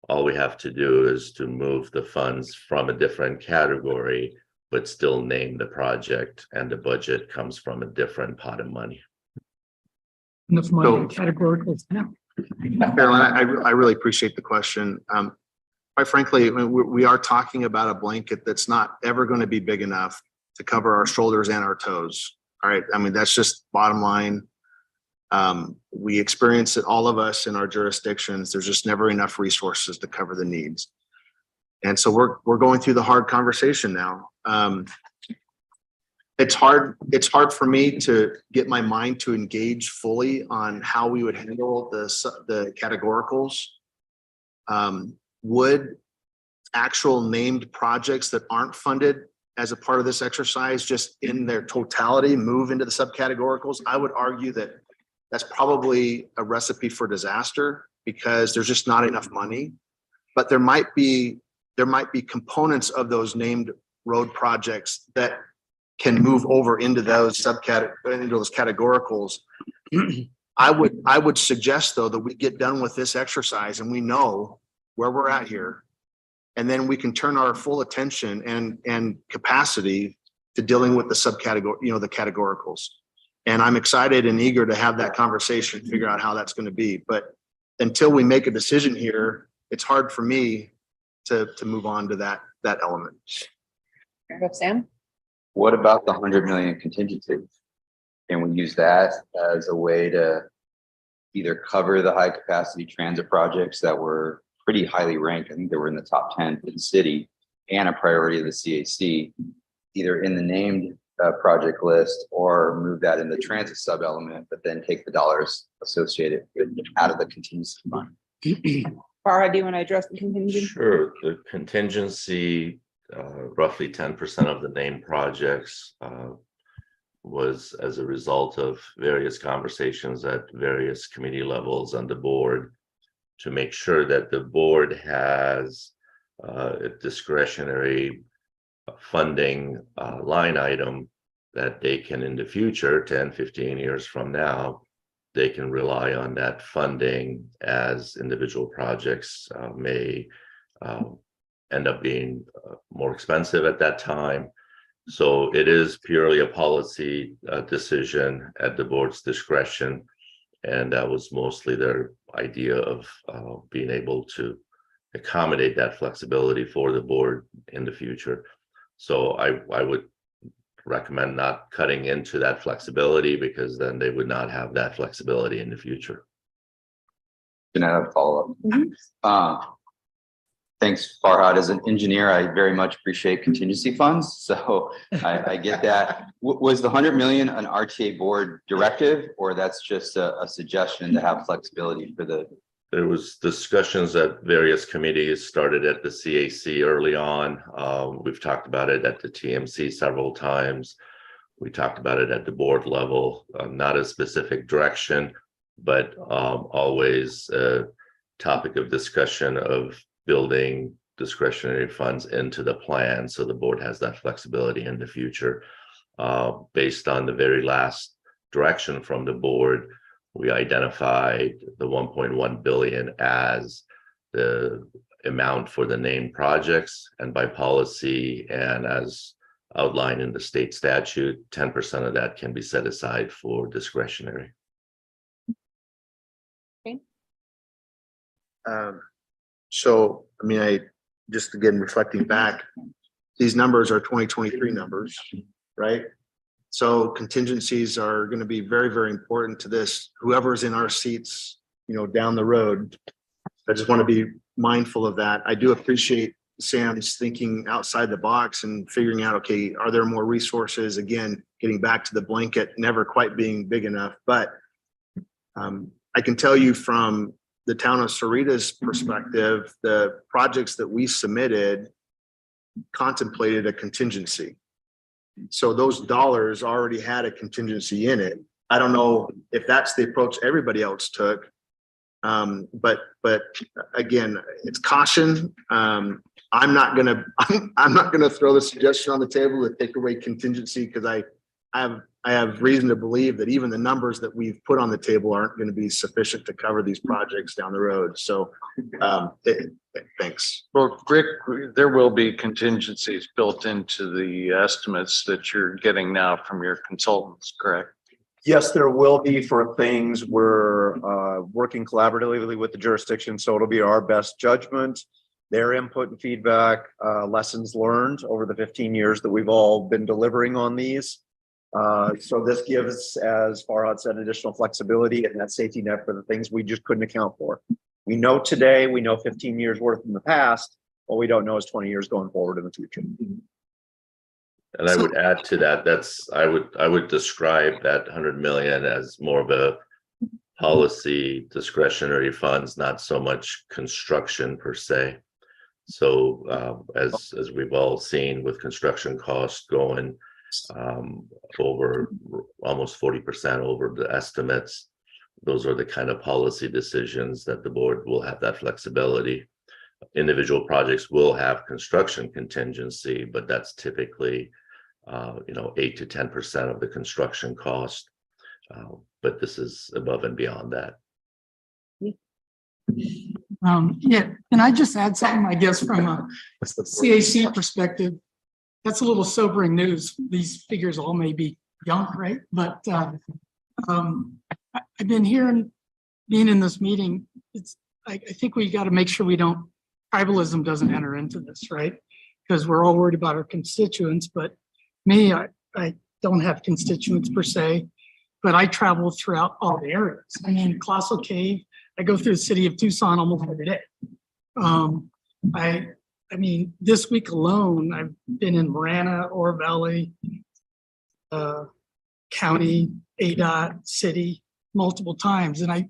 all we have to do is to move the funds from a different category, but still name the project, and the budget comes from a different pot of money. Enough money in categoricals now. Carolyn, I really appreciate the question. Quite frankly, we are talking about a blanket that's not ever going to be big enough to cover our shoulders and our toes. All right. I mean, that's just bottom line. We experience it, all of us in our jurisdictions. There's just never enough resources to cover the needs. And so we're going through the hard conversation now. It's hard for me to get my mind to engage fully on how we would handle the categoricals. Would actual named projects that aren't funded as a part of this exercise, just in their totality, move into the subcategoricals? I would argue that that's probably a recipe for disaster, because there's just not enough money. But there might be components of those named road projects that can move over into those categoricals. I would suggest, though, that we get done with this exercise and we know where we're at here, and then we can turn our full attention and capacity to dealing with the subcategory, the categoricals. And I'm excited and eager to have that conversation, figure out how that's going to be. But until we make a decision here, it's hard for me to move on to that element. Sam? What about the 100 million contingency? Can we use that as a way to either cover the high capacity transit projects that were pretty highly ranked? I think they were in the top 10 for the city, and a priority of the CAC, either in the named project list, or move that in the transit sub element, but then take the dollars associated with out of the contingency fund. Farah, do you want to address the contingency? Sure. The contingency, roughly 10% of the named projects, was as a result of various conversations at various committee levels on the board, to make sure that the board has a discretionary funding line item that they can, in the future, 10, 15 years from now, they can rely on that funding as individual projects may end up being more expensive at that time. So it is purely a policy decision at the board's discretion. And that was mostly their idea of being able to accommodate that flexibility for the board in the future. So I would recommend not cutting into that flexibility, because then they would not have that flexibility in the future. Can I have a follow-up? Thanks, Farhad. As an engineer, I very much appreciate contingency funds. So I get that. Was the 100 million an RTA board directive, or that's just a suggestion to have flexibility for the? There was discussions at various committees, started at the CAC early on. We've talked about it at the TMC several times. We talked about it at the board level, not a specific direction, but always a topic of discussion of building discretionary funds into the plan, so the board has that flexibility in the future. Based on the very last direction from the board, we identified the 1.1 billion as the amount for the named projects, and by policy and as outlined in the state statute, 10% of that can be set aside for discretionary. So, I mean, I just again reflecting back, these numbers are 2023 numbers, right? So contingencies are going to be very, very important to this. Whoever's in our seats, you know, down the road, I just want to be mindful of that. I do appreciate Sam's thinking outside the box and figuring out, okay, are there more resources? Again, getting back to the blanket, never quite being big enough. But I can tell you from the town of Sarita's perspective, the projects that we submitted contemplated a contingency. So those dollars already had a contingency in it. I don't know if that's the approach everybody else took. But again, it's caution. I'm not gonna throw the suggestion on the table to take away contingency, because I have reason to believe that even the numbers that we've put on the table aren't going to be sufficient to cover these projects down the road. So thanks. Well, Rick, there will be contingencies built into the estimates that you're getting now from your consultants, correct? Yes, there will be for things we're working collaboratively with the jurisdiction. So it'll be our best judgment, their input and feedback, lessons learned over the 15 years that we've all been delivering on these. So this gives, as Farhad said, additional flexibility and that safety net for the things we just couldn't account for. We know today, we know 15 years worth in the past, what we don't know is 20 years going forward in the future. And I would add to that, I would describe that 100 million as more of a policy discretionary funds, not so much construction per se. So as we've all seen with construction costs going over almost 40% over the estimates, those are the kind of policy decisions that the board will have that flexibility. Individual projects will have construction contingency, but that's typically 8 to 10% of the construction cost. But this is above and beyond that. Yeah, and I just add something, I guess, from a CAC perspective. That's a little sobering news. These figures all may be young, right? But I've been hearing, being in this meeting, I think we got to make sure tribalism doesn't enter into this, right? Because we're all worried about our constituents, but me, I don't have constituents per se, but I travel throughout all the areas. I mean, Colossal Cave, I go through the city of Tucson almost every day. I mean, this week alone, I've been in Marana, Oro Valley, county, ADOT, city, multiple times. And I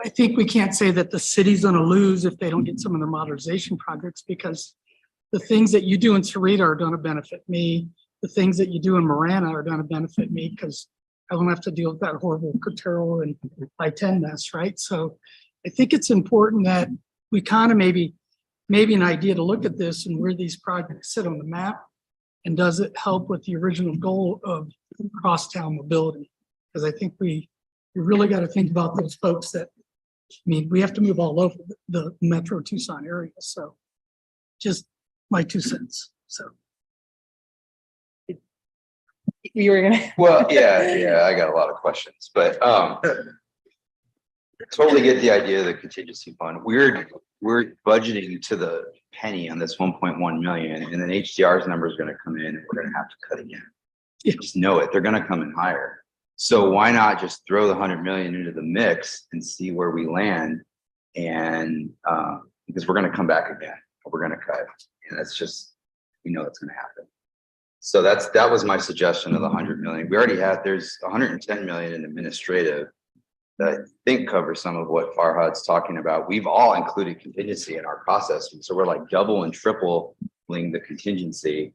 think we can't say that the city's gonna lose if they don't get some of the modernization projects, because the things that you do in Sarita are gonna benefit me. The things that you do in Marana are gonna benefit me, because I won't have to deal with that horrible Cotero and I-10 mess, right? So I think it's important that we kind of maybe an idea to look at this and where these projects sit on the map, and does it help with the original goal of crosstown mobility? Because I think we you really got to think about those folks that, I mean, we have to move all over the Metro Tucson area, so just my 2 cents, so. You were gonna. Well, yeah, I got a lot of questions, but totally get the idea of the contingency fund. We're budgeting to the penny on this 1.1 million, and then HDR's number is gonna come in and we're gonna have to cut again. Yeah. Just know it, they're gonna come in higher. So why not just throw the 100 million into the mix and see where we land? And because we're gonna come back again, we're gonna cut, and that's just, we know it's gonna happen. So that was my suggestion of the 100 million. We already had, there's 110 million in administrative that I think covers some of what Farhad's talking about. We've all included contingency in our process. So we're like double and tripling the contingency.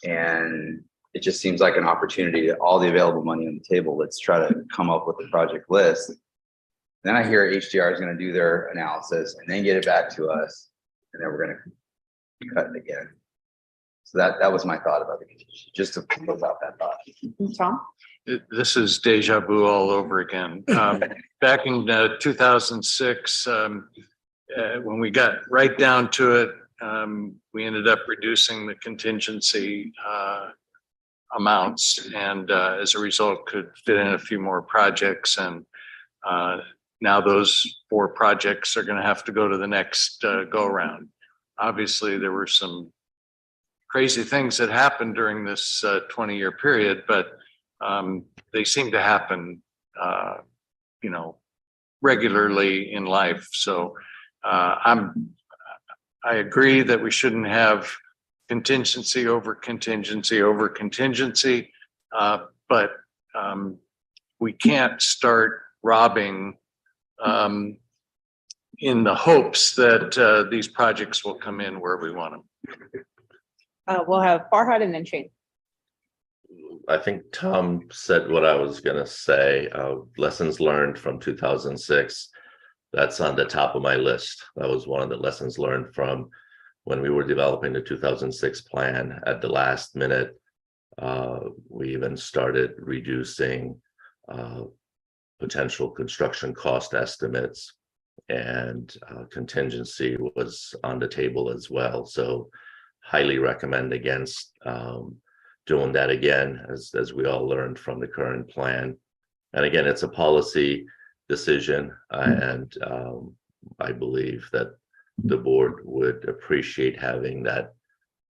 And it just seems like an opportunity to all the available money on the table. Let's try to come up with a project list. Then I hear HDR is going to do their analysis and then get it back to us. And then we're going to cut it again. So that was my thought about the contingency, just to close out that thought. Tom? This is deja vu all over again. Back in 2006, when we got right down to it, we ended up reducing the contingency amounts, and as a result could fit in a few more projects. And now those 4 projects are going to have to go to the next go around. Obviously, there were some crazy things that happened during this 20-year period, but they seem to happen, regularly in life. So I agree that we shouldn't have contingency over contingency over contingency, but we can't start robbing in the hopes that these projects will come in where we want them. We'll have Farhad and then Shane. I think Tom said what I was gonna say. Lessons learned from 2006. That's on the top of my list. That was one of the lessons learned from when we were developing the 2006 plan. At the last minute, we even started reducing potential construction cost estimates, and contingency was on the table as well. So highly recommend against doing that again, as we all learned from the current plan. And again, it's a policy decision, and I believe that the board would appreciate having that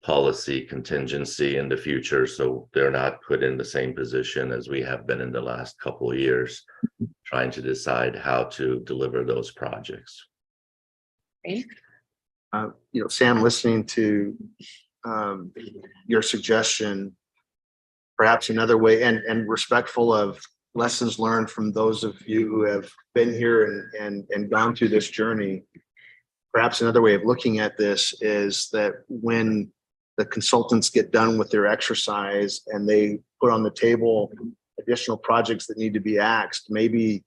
policy contingency in the future, so they're not put in the same position as we have been in the last couple of years, trying to decide how to deliver those projects. Sam, listening to your suggestion, perhaps another way, and respectful of lessons learned from those of you who have been here and gone through this journey. Perhaps another way of looking at this is that when the consultants get done with their exercise and they put on the table additional projects that need to be axed, maybe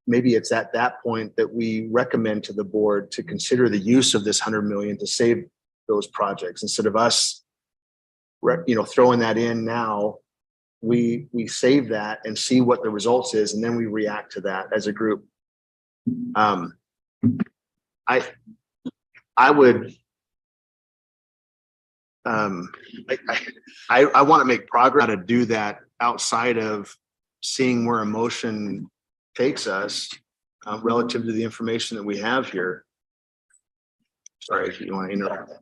it's at that point that we recommend to the board to consider the use of this 100 million to save those projects. Instead of us throwing that in now, we save that and see what the results is, and then we react to that as a group. I would I want to make progress to do that outside of seeing where emotion takes us relative to the information that we have here. Sorry, if you want to interrupt.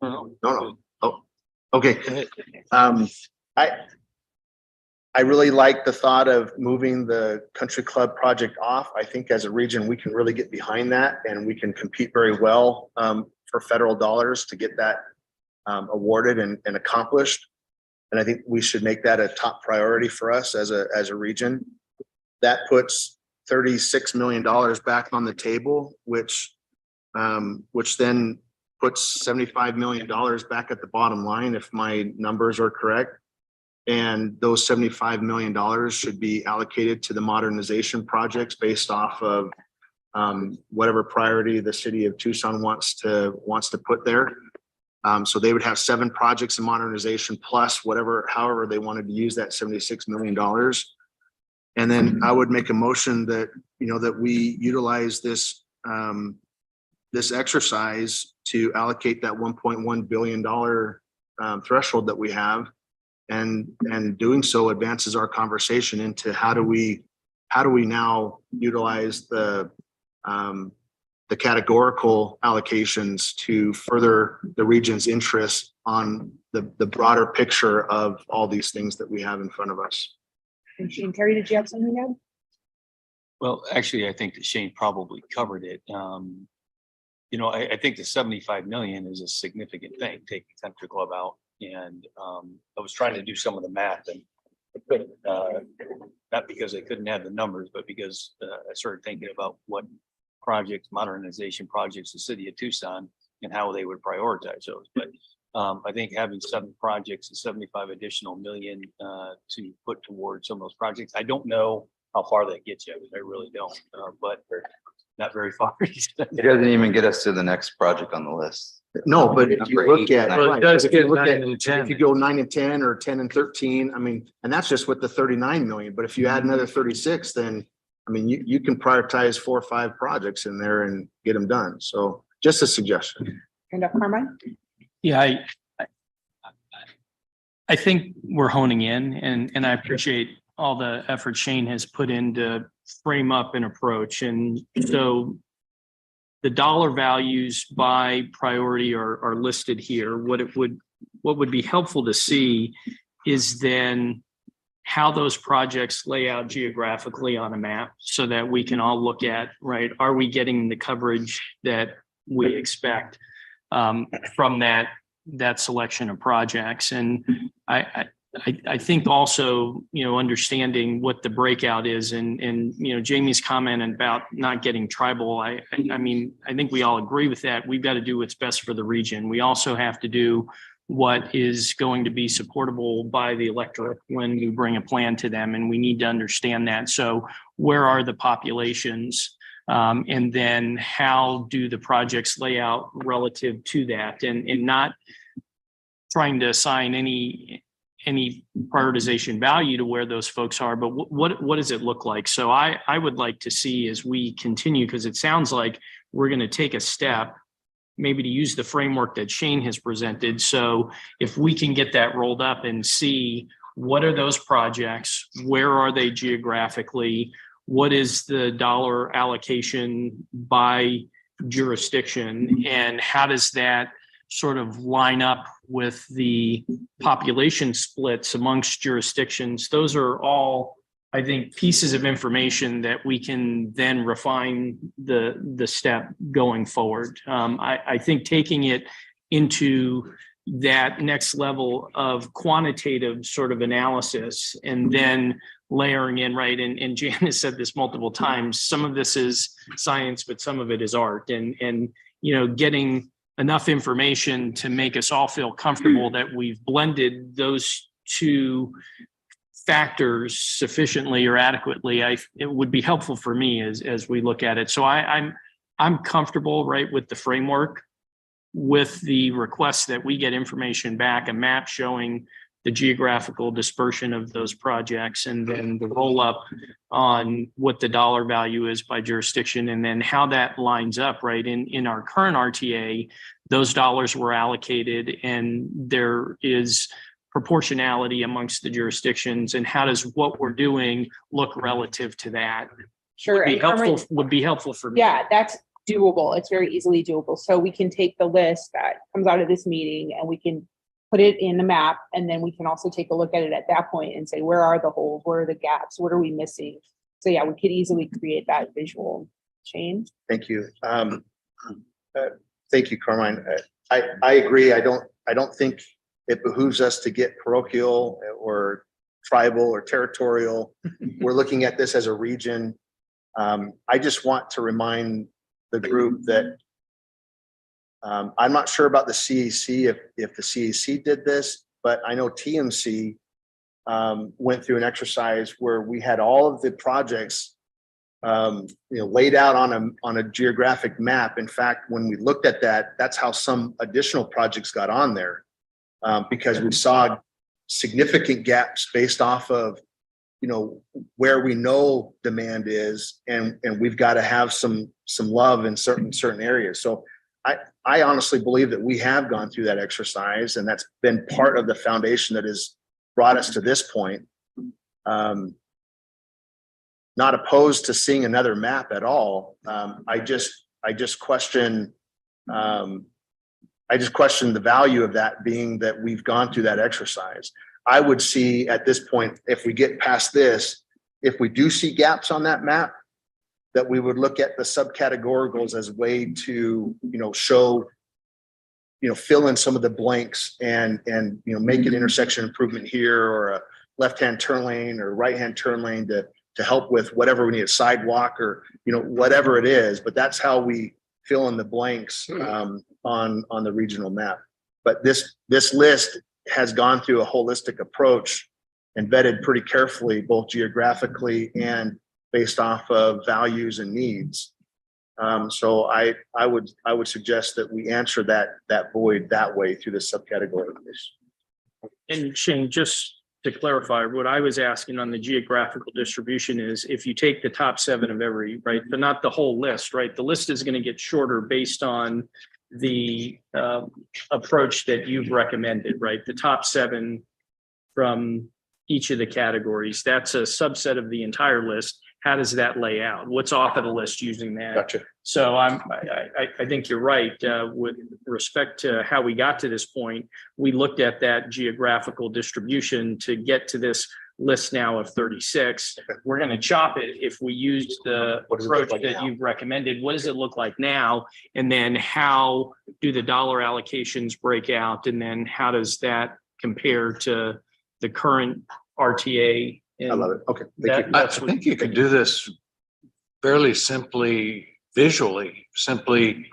No. Oh, okay. I really like the thought of moving the country club project off. I think as a region, we can really get behind that, and we can compete very well for federal dollars to get that awarded and accomplished. And I think we should make that a top priority for us as a region. That puts $36 million back on the table, which then puts $75 million back at the bottom line, if my numbers are correct. And those $75 million should be allocated to the modernization projects based off of whatever priority the city of Tucson wants to put there. So they would have 7 projects in modernization plus however they wanted to use that $76 million. And then I would make a motion that, you know, that we utilize this, this exercise to allocate that $1.1 billion threshold that we have. And doing so advances our conversation into how do we now utilize the categorical allocations to further the region's interest on the broader picture of all these things that we have in front of us. And Shane, Terry, did you have something to add? Well, actually, I think that Shane probably covered it. You know, I think the 75 million is a significant thing, taking Country Club out. And I was trying to do some of the math and I couldn't, not because I couldn't have the numbers, but because I started thinking about what projects, modernization projects, the city of Tucson and how they would prioritize those. But I think having 7 projects and 75 additional million to put towards some of those projects, I don't know how far that gets you. I really don't, but not very far. It doesn't even get us to the next project on the list. No, but if you look at, Well, it right, does if you get look 9 at, and 10. if you go 9 and 10 or 10 and 13, I mean, and that's just with the 39 million, but if you add another 36, then I mean, you can prioritize 4 or 5 projects in there and get them done. So just a suggestion. And Carmine? Yeah, I think we're honing in and I appreciate all the effort Shane has put in to frame up an approach. And so the dollar values by priority are listed here. What would be helpful to see is then how those projects lay out geographically on a map so that we can all look at, right, are we getting the coverage that we expect from that selection of projects? And I think also, you know, understanding what the breakout is and, you know, Jamie's comment about not getting tribal. I mean, I think we all agree with that. We've got to do what's best for the region. We also have to do what is going to be supportable by the electorate when we bring a plan to them. And we need to understand that. So where are the populations? And then how do the projects lay out relative to that and not trying to assign any prioritization value to where those folks are, but what does it look like? So I would like to see as we continue, because it sounds like we're going to take a step, maybe to use the framework that Shane has presented. So if we can get that rolled up and see what are those projects, where are they geographically, what is the dollar allocation by jurisdiction, and how does that sort of line up with the population splits amongst jurisdictions? Those are all, I think, pieces of information that we can then refine the step going forward. I think taking it into that next level of quantitative sort of analysis and then layering in, right, and Jan has said this multiple times, some of this is science, but some of it is art, and you know, getting enough information to make us all feel comfortable that we've blended those two factors sufficiently or adequately. It would be helpful for me as we look at it. So I'm comfortable, right, with the framework, with the request that we get information back, a map showing the geographical dispersion of those projects, and then the roll up on what the dollar value is by jurisdiction, and then how that lines up, right? In our current RTA, those dollars were allocated and there is proportionality amongst the jurisdictions, and how does what we're doing look relative to that? Sure. Would be helpful for me. Yeah, that's doable. It's very easily doable. So we can take the list that comes out of this meeting and we can put it in the map, and then we can also take a look at it at that point and say, where are the holes? Where are the gaps? What are we missing? So yeah, we could easily create that visual chain. Thank you. Thank you, Carmine. I agree. I don't think it behooves us to get parochial or tribal or territorial. We're looking at this as a region. I just want to remind the group that I'm not sure about the CAC, if the CAC did this, but I know TMC went through an exercise where we had all of the projects laid out on a geographic map. In fact, when we looked at that, that's how some additional projects got on there, because we saw significant gaps based off of you know, where we know demand is, and we've got to have some love in certain areas. So I honestly believe that we have gone through that exercise, and that's been part of the foundation that has brought us to this point. Not opposed to seeing another map at all. I just question the value of that, being that we've gone through that exercise. I would see at this point, if we get past this, if we do see gaps on that map, that we would look at the subcategoricals as a way to, you know, show, you know, fill in some of the blanks and, you know, make an intersection improvement here, or a left-hand turn lane or right-hand turn lane to help with whatever we need, a sidewalk, or, you know, whatever it is. But that's how we fill in the blanks on the regional map. But this list has gone through a holistic approach and vetted pretty carefully, both geographically and based off of values and needs. So I would suggest that we answer that void that way through the subcategory. And Shane, just to clarify, what I was asking on the geographical distribution is, if you take the top 7 of every, right, but not the whole list, right? The list is going to get shorter based on the approach that you've recommended, right? The top 7 from each of the categories, that's a subset of the entire list. How does that lay out? What's off of the list using that? Gotcha. So I think you're right. With respect to how we got to this point, we looked at that geographical distribution to get to this list now of 36. We're going to chop it. If we used the approach that you've recommended, what does it look like now? And then how do the dollar allocations break out? And then how does that compare to the current RTA? I love it. Okay. Thank you. I think you could do this fairly simply, visually, simply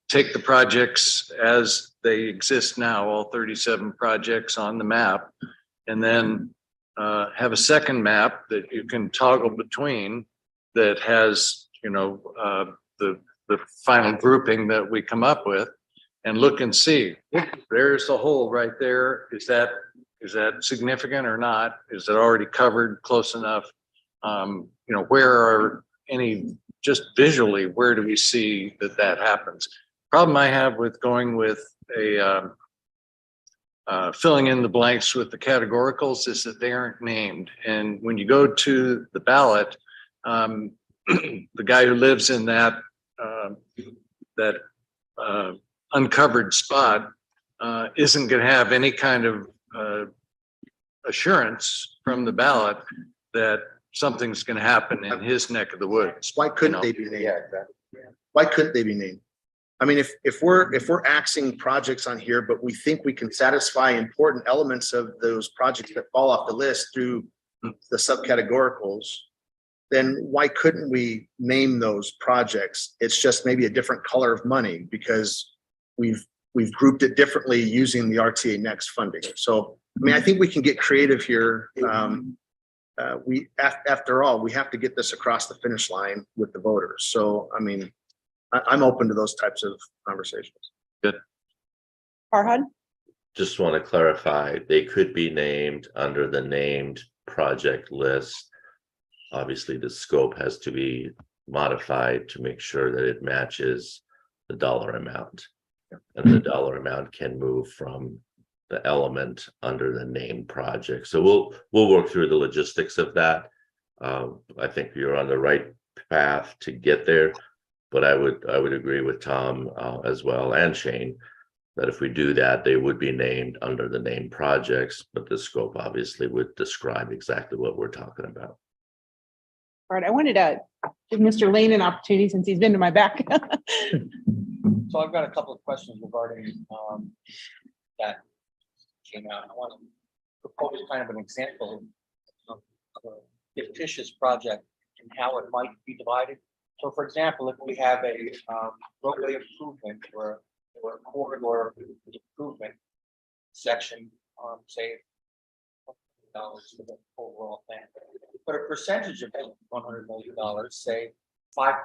take the projects as they exist now, all 37 projects on the map, and then have a second map that you can toggle between that has, you know, the final grouping that we come up with, and look and see, there's the hole right there. Is that significant or not? Is it already covered close enough? You know, where are any, just visually, where do we see that happens? Problem I have with going with a filling in the blanks with the categoricals is that they aren't named. And when you go to the ballot, the guy who lives in that uncovered spot isn't going to have any kind of assurance from the ballot that something's going to happen in his neck of the woods. Why couldn't they be named? Why couldn't they be named? I mean, if we're axing projects on here, but we think we can satisfy important elements of those projects that fall off the list through the subcategoricals, then why couldn't we name those projects? It's just maybe a different color of money because we've grouped it differently using the RTA Next funding. So, I mean, I think we can get creative here. After all, we have to get this across the finish line with the voters. So, I mean, I'm open to those types of conversations. Good. Farhad? Just want to clarify, they could be named under the named project list. Obviously, the scope has to be modified to make sure that it matches the dollar amount. And the dollar amount can move from the element under the named project. So we'll work through the logistics of that. I think you're on the right path to get there. But I would agree with Tom as well, and Shane, that if we do that, they would be named under the named projects, but the scope obviously would describe exactly what we're talking about. All right, I wanted to give Mr. Lane an opportunity since he's been to my back. So I've got a couple of questions regarding that came out. I want to propose kind of an example of a fictitious project and how it might be divided. So for example, if we have a roadway improvement or a corridor improvement section, say dollars for the overall thing, but a percentage of $100 million, say 5%,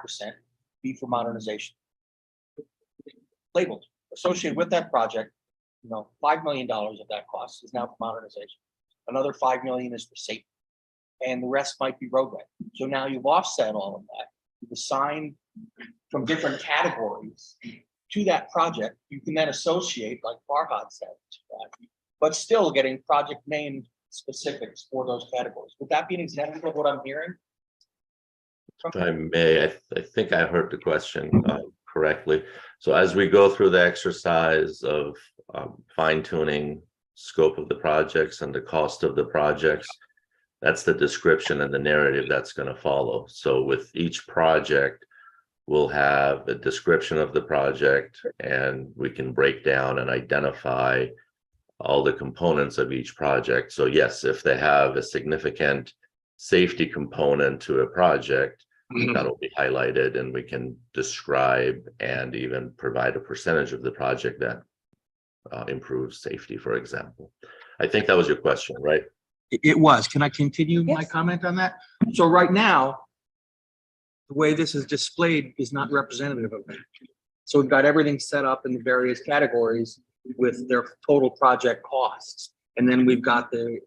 be for modernization. Labeled associated with that project, you know, $5 million of that cost is now for modernization. Another $5 million is for safety. and the rest might be roadway. So now you've offset all of that. You've assigned from different categories to that project. You can then associate, like Farhad said, but still getting project name specifics for those categories. Would that be an example of what I'm hearing? If I may, I think I heard the question correctly. So as we go through the exercise of fine tuning scope of the projects and the cost of the projects, that's the description and the narrative that's going to follow. So with each project, we'll have a description of the project, and we can break down and identify all the components of each project. So yes, if they have a significant safety component to a project, that'll be highlighted, and we can describe and even provide a percentage of the project that improves safety, for example. I think that was your question, right? It was. Can I continue my Yes. comment on that? So right now, the way this is displayed is not representative of that. So we've got everything set up in the various categories with their total project costs. And then we've got the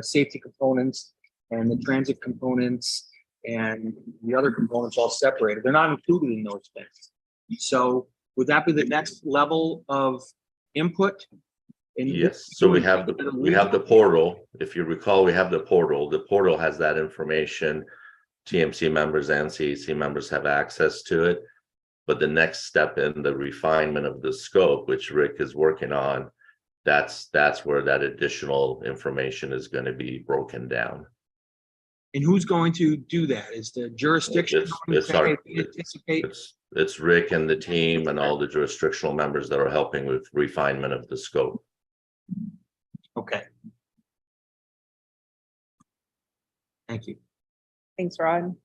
safety components and the transit components and the other components all separated. They're not included in those things. So would that be the next level of input? Yes, so we have the portal. If you recall, we have the portal. The portal has that information. TMC members and CAC members have access to it. But the next step in the refinement of the scope, which Rick is working on, that's where that additional information is going to be broken down. And who's going to do that? Is the jurisdiction? It's Rick and the team and all the jurisdictional members that are helping with refinement of the scope. Okay. Thank you. Thanks, Rod.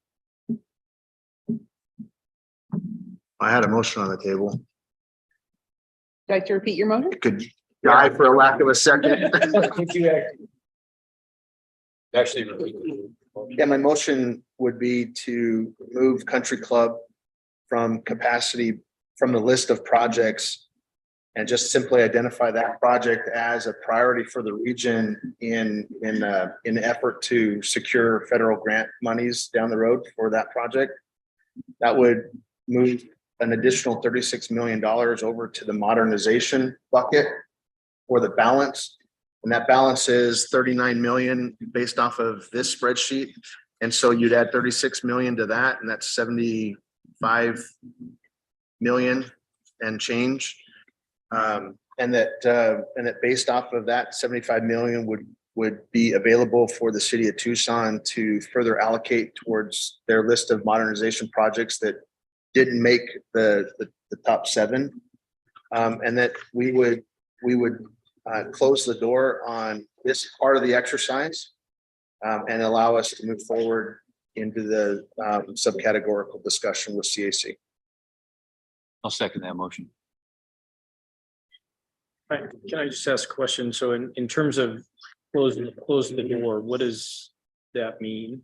I had a motion on the table. Would you like to repeat your motion? Could die for a lack of a second. Yeah, my motion would be to remove Country Club from capacity, from the list of projects, and just simply identify that project as a priority for the region in an effort to secure federal grant monies down the road for that project. That would move an additional $36 million over to the modernization bucket for the balance. And that balance is 39 million based off of this spreadsheet. And so you'd add 36 million to that, and that's 75 million and change. And that based off of that 75 million would be available for the city of Tucson to further allocate towards their list of modernization projects that didn't make the top 7. And that we would close the door on this part of the exercise and allow us to move forward into the subcategorical discussion with CAC. I'll second that motion. Can I just ask a question? So in terms of closing the door, what does that mean?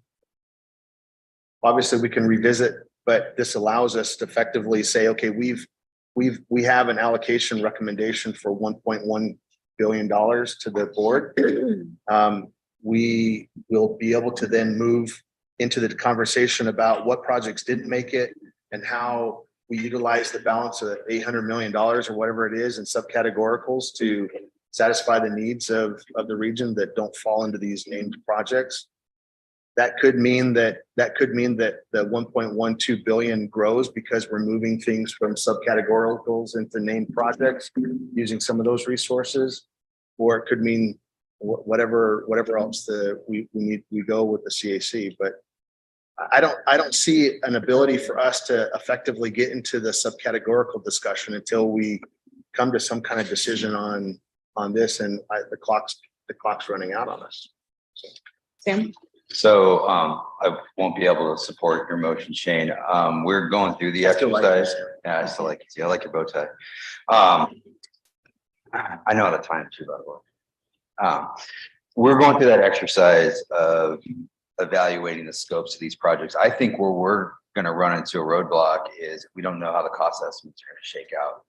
Obviously, we can revisit, but this allows us to effectively say, okay, we have an allocation recommendation for $1.1 billion to the board. We will be able to then move into the conversation about what projects didn't make it and how we utilize the balance of $800 million or whatever it is in subcategoricals to satisfy the needs of the region that don't fall into these named projects. That could mean that the 1.12 billion grows because we're moving things from subcategoricals into named projects using some of those resources, or it could mean whatever else we go with the CAC. But I don't see an ability for us to effectively get into the subcategorical discussion until we come to some kind of decision on this, and the clock's running out on us. Sam? So I won't be able to support your motion, Shane. We're going through the exercise. Yeah, I still like it. I like your bow tie. I know how to time too, by the way. We're going through that exercise of evaluating the scopes of these projects. I think where we're going to run into a roadblock is we don't know how the cost estimates are going to shake out.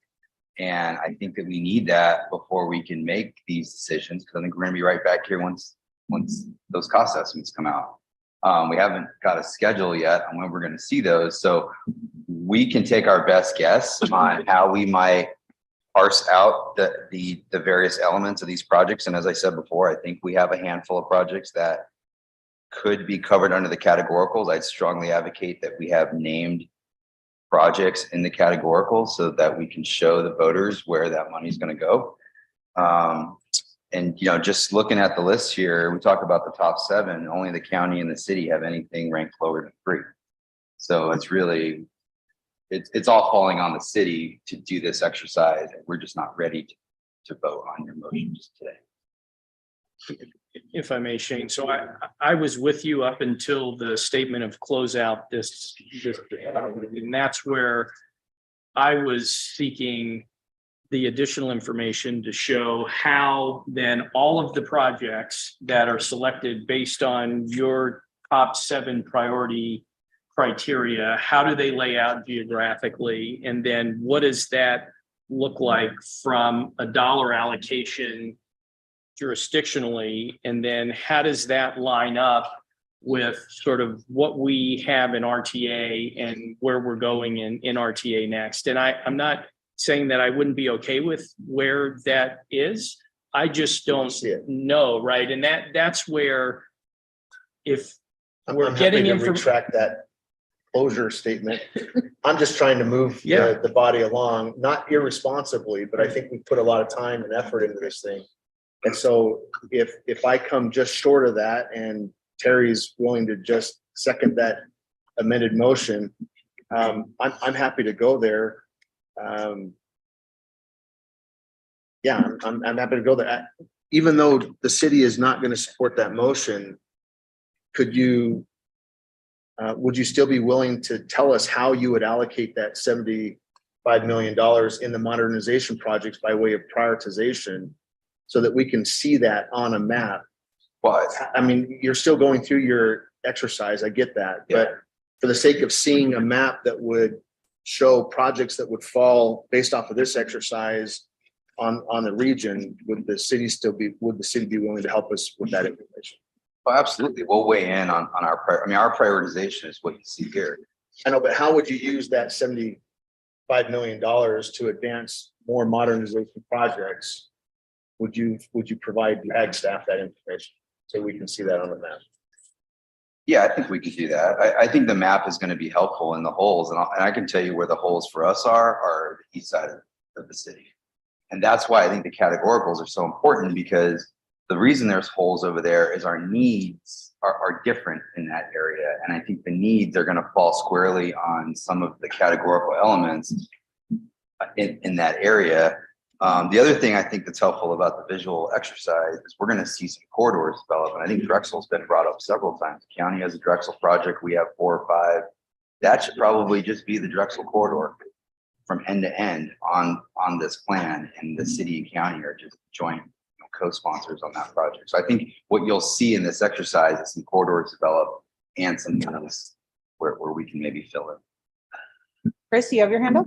And I think that we need that before we can make these decisions, because I think we're going to be right back here once those cost estimates come out. We haven't got a schedule yet on when we're going to see those. So we can take our best guess on how we might parse out the various elements of these projects. And as I said before, I think we have a handful of projects that could be covered under the categoricals. I'd strongly advocate that we have named projects in the categorical so that we can show the voters where that money is going to go. And, you know, just looking at the list here, we talk about the top 7, only the county and the city have anything ranked lower than 3. So it's really, it's all falling on the city to do this exercise. And we're just not ready to vote on your motion just today. If I may, Shane, so I was with you up until the statement of closeout this, and that's where I was seeking the additional information to show how then all of the projects that are selected based on your top 7 priority criteria, how do they lay out geographically? And then what does that look like from a dollar allocation jurisdictionally? And then how does that line up with sort of what we have in RTA and where we're going in RTA next? And I'm not saying that I wouldn't be okay with where that is. I just don't know, right? And that's where if we're getting information. Retract that closure statement. I'm just trying to move the body along, not irresponsibly, but I think we put a lot of time and effort into this thing. And so if I come just short of that and Terry's willing to just second that amended motion, I'm happy to go there. I'm happy to go there. Even though the city is not going to support that motion, would you still be willing to tell us how you would allocate that $75 million in the modernization projects by way of prioritization so that we can see that on a map? Well, I mean, you're still going through your exercise. I get that, but for the sake of seeing a map that would show projects that would fall based off of this exercise on the region, would the city be willing to help us with that information? Well, absolutely. We'll weigh in on our our prioritization is what you see here. I know, but how would you use that $75 million to advance more modernization projects? Would you provide the ag staff that information so we can see that on the map? Yeah, I think we could do that. I think the map is going to be helpful in the holes, and I can tell you where the holes for us are the east side of the city. And that's why I think the categoricals are so important, because the reason there's holes over there is our needs are different in that area. And I think the needs are going to fall squarely on some of the categorical elements in that area. The other thing I think that's helpful about the visual exercise is we're going to see some corridors develop. And I think Drexel's been brought up several times. The county has a Drexel project. We have 4 or 5. That should probably just be the Drexel corridor from end to end on this plan. And the city and county are just joint co-sponsors on that project. So I think what you'll see in this exercise is some corridors develop and some tunnels where we can maybe fill it. Chris, you have your hand up?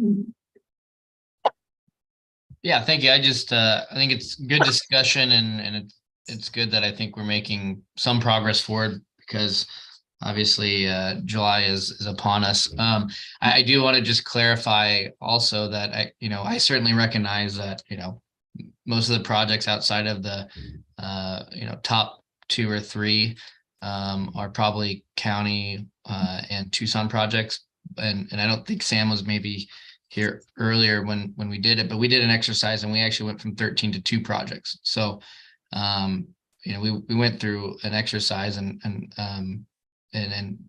Yeah, thank you. I think it's good discussion and it's good that I think we're making some progress forward, because obviously July is upon us. I do want to just clarify also that I certainly recognize that, most of the projects outside of the top 2 or 3 are probably county and Tucson projects. And I don't think Sam was maybe here earlier when we did it, but we did an exercise and we actually went from 13 to 2 projects. So we went through an exercise and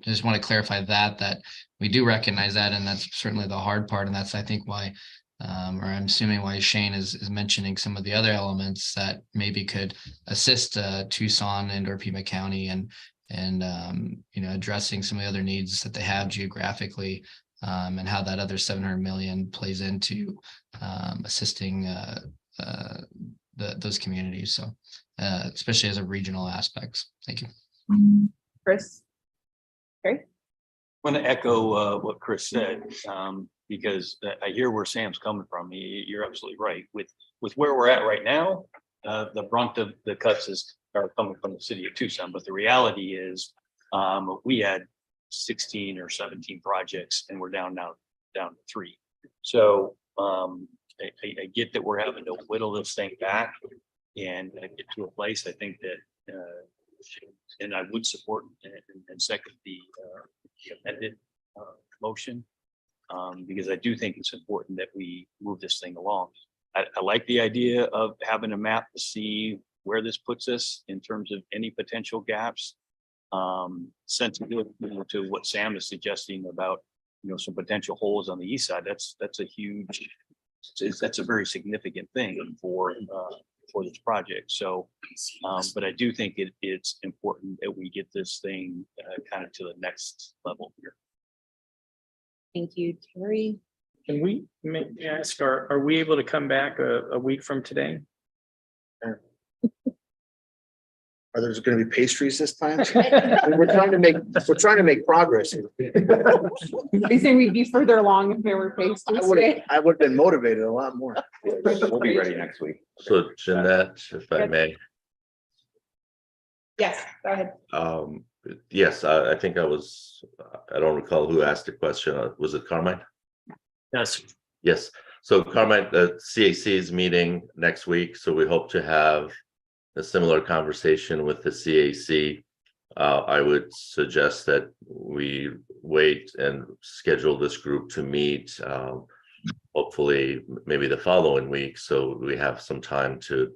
just want to clarify that we do recognize that, and that's certainly the hard part, and that's I think why or I'm assuming why Shane is mentioning some of the other elements that maybe could assist Tucson and or Pima County and addressing some of the other needs that they have geographically, and how that other 700 million plays into assisting those communities. So especially as a regional aspects. Thank you. Chris? Okay. I want to echo what Chris said, because I hear where Sam's coming from. You're absolutely right. With where we're at right now, the brunt of the cuts are coming from the city of Tucson. But the reality is We had 16 or 17 projects and we're down to 3. So I get that we're having to whittle this thing back and get to a place. I think that, and I would support and second the amended motion, because I do think it's important that we move this thing along. I like the idea of having a map to see where this puts us in terms of any potential gaps. Sensitive to what Sam is suggesting about, some potential holes on the east side. That's a very significant thing for this project. So, but I do think it's important that we get this thing kind of to the next level here. Thank you, Terry. Can we ask, are we able to come back a week from today? Are there going to be pastries this time? We're trying to make progress. They say we'd be further along if there were pastries today. I would have been motivated a lot more. We'll be ready next week. So Jeanette, if I may, Yes, go ahead. yes, I think I don't recall who asked the question. Was it Carmine? Yes. Yes. So Carmine, the CAC is meeting next week, so we hope to have a similar conversation with the CAC. I would suggest that we wait and schedule this group to meet, hopefully maybe the following week, so we have some time to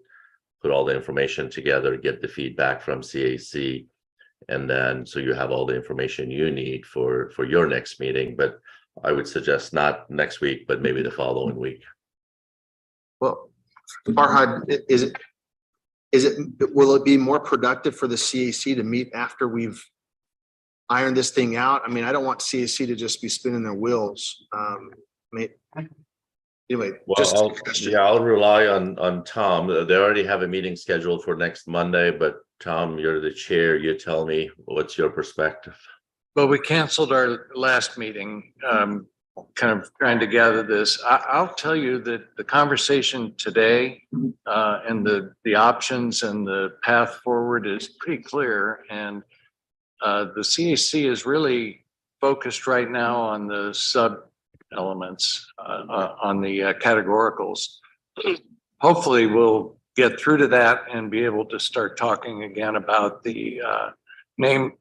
put all the information together, get the feedback from CAC, and then so you have all the information you need for your next meeting. But I would suggest not next week, but maybe the following week. Well, Farhad, will it be more productive for the CAC to meet after we've ironed this thing out? I mean, I don't want CAC to just be spinning their wheels. Anyway, Well, I'll rely on Tom. They already have a meeting scheduled for next Monday, but Tom, you're the chair. You tell me, what's your perspective? Well, we canceled our last meeting, kind of trying to gather this. I'll tell you that the conversation today and the options and the path forward is pretty clear. And the CAC is really focused right now on the sub elements, on the categoricals. Hopefully we'll get through to that and be able to start talking again about the name,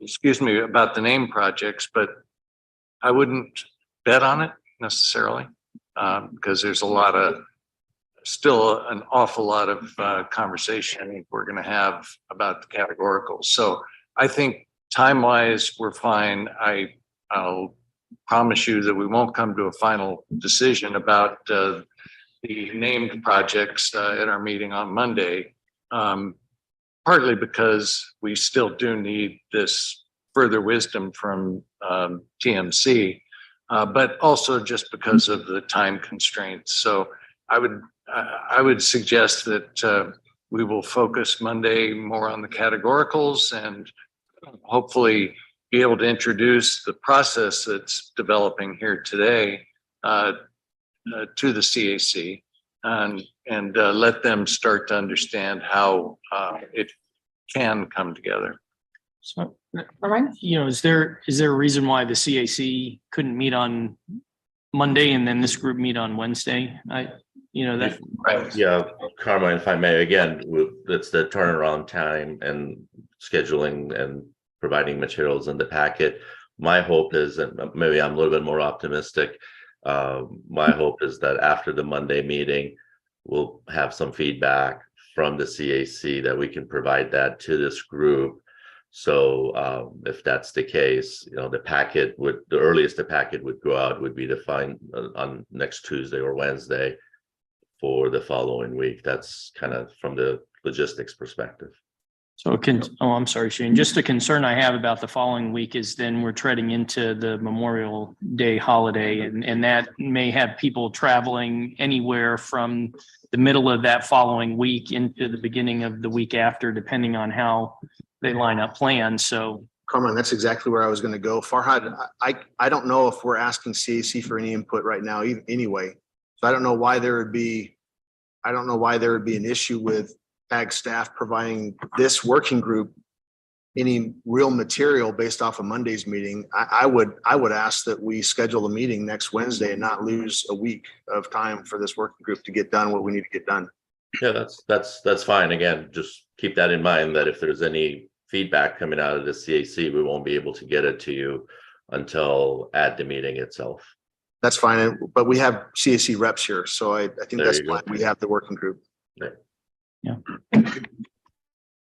excuse me, about the name projects, but I wouldn't bet on it necessarily, because there's still an awful lot of conversation we're going to have about the categoricals. So I think time-wise, we're fine. I'll promise you that we won't come to a final decision about the named projects at our meeting on Monday, partly because we still do need this further wisdom from TMC, but also just because of the time constraints. So I would suggest that we will focus Monday more on the categoricals and hopefully be able to introduce the process that's developing here today to the CAC and let them start to understand how it can come together. So, is there a reason why the CAC couldn't meet on Monday and then this group meet on Wednesday? Right. Yeah, Carmine, if I may, again, it's the turnaround time and scheduling and providing materials in the packet. My hope is, and maybe I'm a little bit more optimistic, my hope is that after the Monday meeting, we'll have some feedback from the CAC that we can provide that to this group. So if that's the case, the earliest the packet would go out would be defined on next Tuesday or Wednesday for the following week. That's kind of from the logistics perspective. So I'm sorry, Shane, just a concern I have about the following week is then we're treading into the Memorial Day holiday and that may have people traveling anywhere from the middle of that following week into the beginning of the week after, depending on how they line up plans. So Carmine, that's exactly where I was going to go. Farhad, I don't know if we're asking CAC for any input right now anyway. So I don't know why there would be an issue with ag staff providing this working group any real material based off of Monday's meeting, I would ask that we schedule a meeting next Wednesday and not lose a week of time for this working group to get done what we need to get done. Yeah, that's fine. Again, just keep that in mind that if there's any feedback coming out of the CAC, we won't be able to get it to you until at the meeting itself. That's fine, but we have CAC reps here, so I think There that's you go. why we have the working group.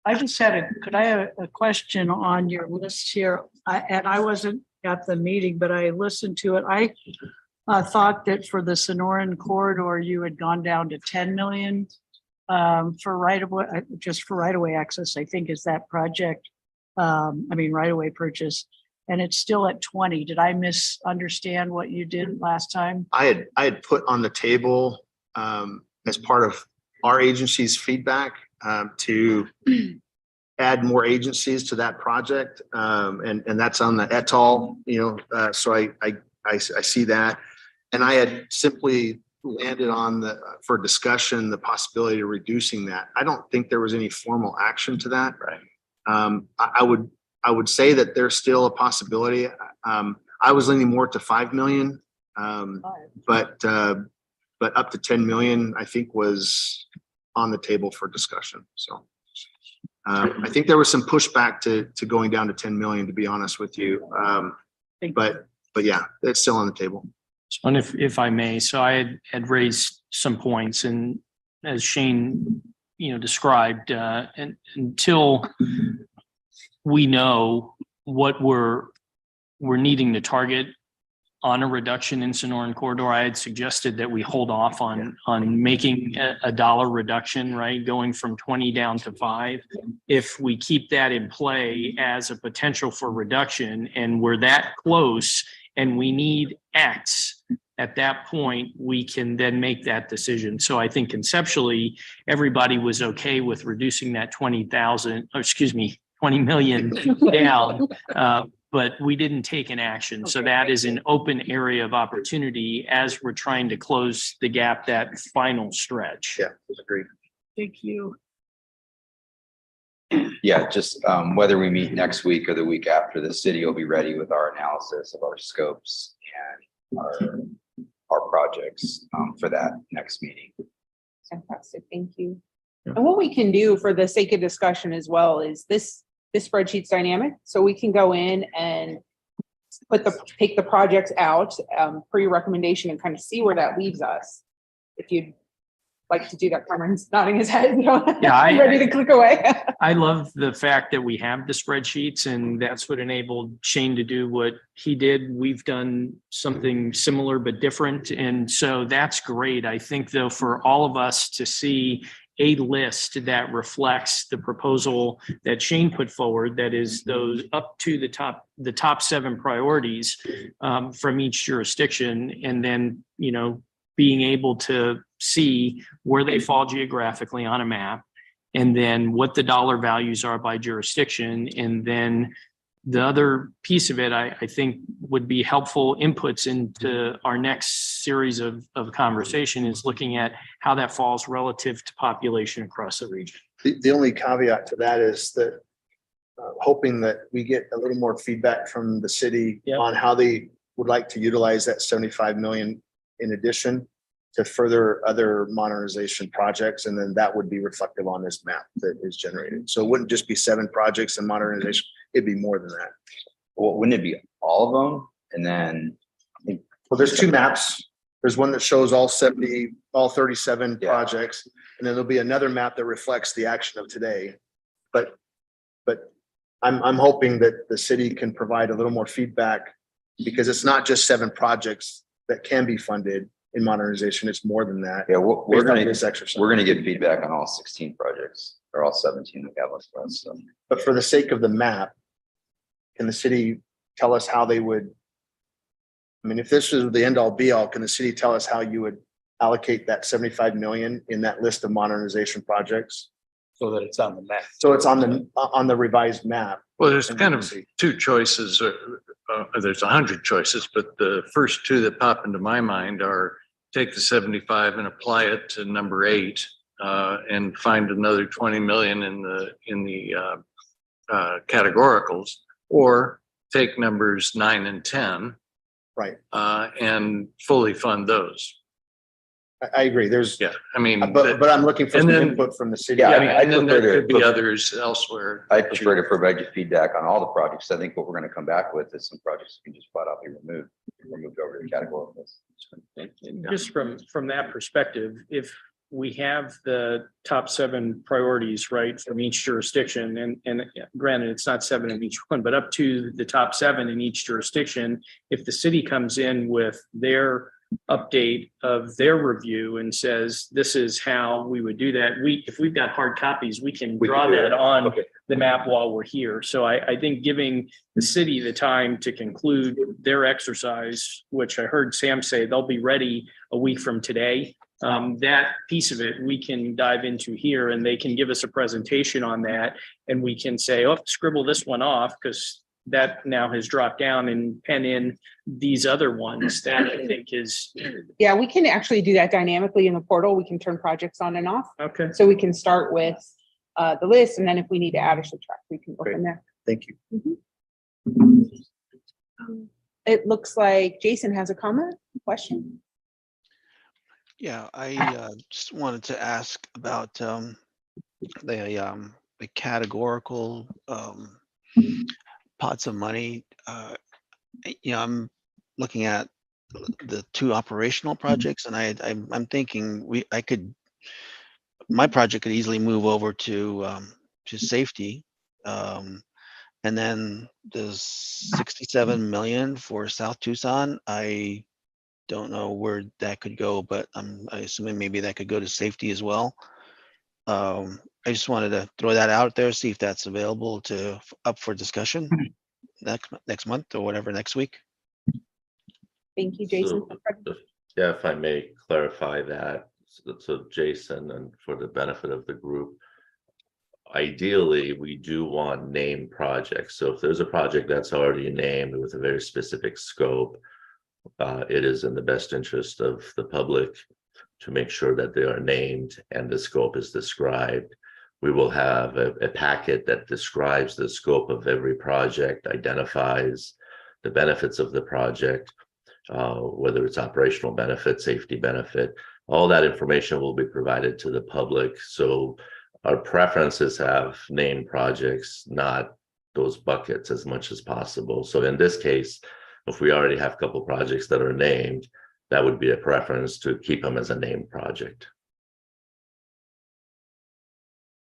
I just had could I have a question on your list here? And I wasn't at the meeting, but I listened to it. I thought that for the Sonoran corridor, you had gone down to 10 million for right of way, just for right of way access, I think is that project. Right of way purchase, and it's still at 20. Did I misunderstand what you did last time? I had put on the table as part of our agency's feedback to add more agencies to that project. And that's on the ETOL, so I see that. And I had simply landed on for discussion, the possibility of reducing that. I don't think there was any formal action to that. Right. I would say that there's still a possibility. I was leaning more to 5 million, but up to 10 million, I think was on the table for discussion. So I think there was some pushback to going down to 10 million, to be honest with you. But yeah, it's still on the table. And if I may, so I had raised some points, and as Shane, described, and until we know what we're needing to target on a reduction in Sonoran corridor, I had suggested that we hold off on making a dollar reduction, right? Going from 20 down to 5. If we keep that in play as a potential for reduction, and we're that close and we need X, at that point, we can then make that decision. So I think conceptually, everybody was okay with reducing that 20 million down. But we didn't take an action. So that is an open area of opportunity as we're trying to close the gap, that final stretch. Yeah, agreed. Thank you. Yeah, just whether we meet next week or the week after, the city will be ready with our analysis of our scopes and our projects for that next meeting. Fantastic, thank you. And what we can do for the sake of discussion as well is this spreadsheet's dynamic, so we can go in and take the projects out per your recommendation and kind of see where that leaves us. If you'd like to do that, Cameron's nodding his head. Yeah, ready to click away. I love the fact that we have the spreadsheets, and that's what enabled Shane to do what he did. We've done something similar but different, and so that's great. I think, though, for all of us to see a list that reflects the proposal that Shane put forward, that is those up to the top 7 priorities from each jurisdiction, and then being able to see where they fall geographically on a map, and then what the dollar values are by jurisdiction. And then the other piece of it, I think, would be helpful inputs into our next series of conversation, is looking at how that falls relative to population across the region. The only caveat to that is that hoping that we get a little more feedback from the city on how they would like to utilize that 75 million in addition to further other modernization projects. And then that would be reflective on this map that is generated. So it wouldn't just be 7 projects in modernization. It'd be more than that. Well, wouldn't it be all of them? And then, well, there's 2 maps. There's one that shows all 37 projects. And then there'll be another map that reflects the action of today. But I'm hoping that the city can provide a little more feedback, because it's not just 7 projects that can be funded in modernization. It's more than that. Yeah, we're going to get feedback on all 16 projects, or all 17 that got listed. So. But for the sake of the map, can the city tell us how they would, if this is the end all be all, can the city tell us how you would allocate that 75 million in that list of modernization projects? So that it's on the map. So it's on the revised map. Well, there's kind of 2 choices. There's 100 choices, but the first 2 that pop into my mind are take the 75 and apply it to number 8, and find another 20 million in the categoricals, or take numbers 9 and 10 Right. and fully fund those. I agree. There's, Yeah, I mean, but I'm looking for and some then- input from the city. Yeah, I yeah, mean, and then there prefer to could be put- others elsewhere. I prefer to provide you feedback on all the projects. I think what we're gonna come back with is some projects can just flat out be removed over to the category list. And just from that perspective, if we have the top 7 priorities, right, from each jurisdiction, and granted, it's not 7 in each one, but up to the top 7 in each jurisdiction, if the city comes in with their update of their review and says, this is how we would do that, if we've got hard copies, we can draw do that that. on Okay. the map while we're here. So I think giving the city the time to conclude their exercise, which I heard Sam say they'll be ready a week from today. That piece of it, we can dive into here and they can give us a presentation on that. And we can say, oh, scribble this one off because that now has dropped down and pen in these other ones. That I think is, Yeah, we can actually do that dynamically in the portal. We can turn projects on and off. okay. So we can start with the list, and then if we need to add or subtract, we can go from there. Thank you. It looks like Jason has a comment, question. Yeah, I just wanted to ask about the categorical pots of money. I'm looking at the 2 operational projects, and I'm thinking my project could easily move over to safety. And then the 67 million for South Tucson, I don't know where that could go, but I assuming maybe that could go to safety as well. I just wanted to throw that out there, see if that's available up for discussion next month or whatever, next week. Thank you, Jason. Yeah, if I may clarify that. So Jason, and for the benefit of the group, ideally, we do want named projects. So if there's a project that's already named with a very specific scope, it is in the best interest of the public to make sure that they are named and the scope is described. We will have a packet that describes the scope of every project, identifies the benefits of the project, whether it's operational benefit, safety benefit. All that information will be provided to the public. So our preferences have named projects, not those buckets as much as possible. So in this case, if we already have a couple projects that are named, that would be a preference to keep them as a named project.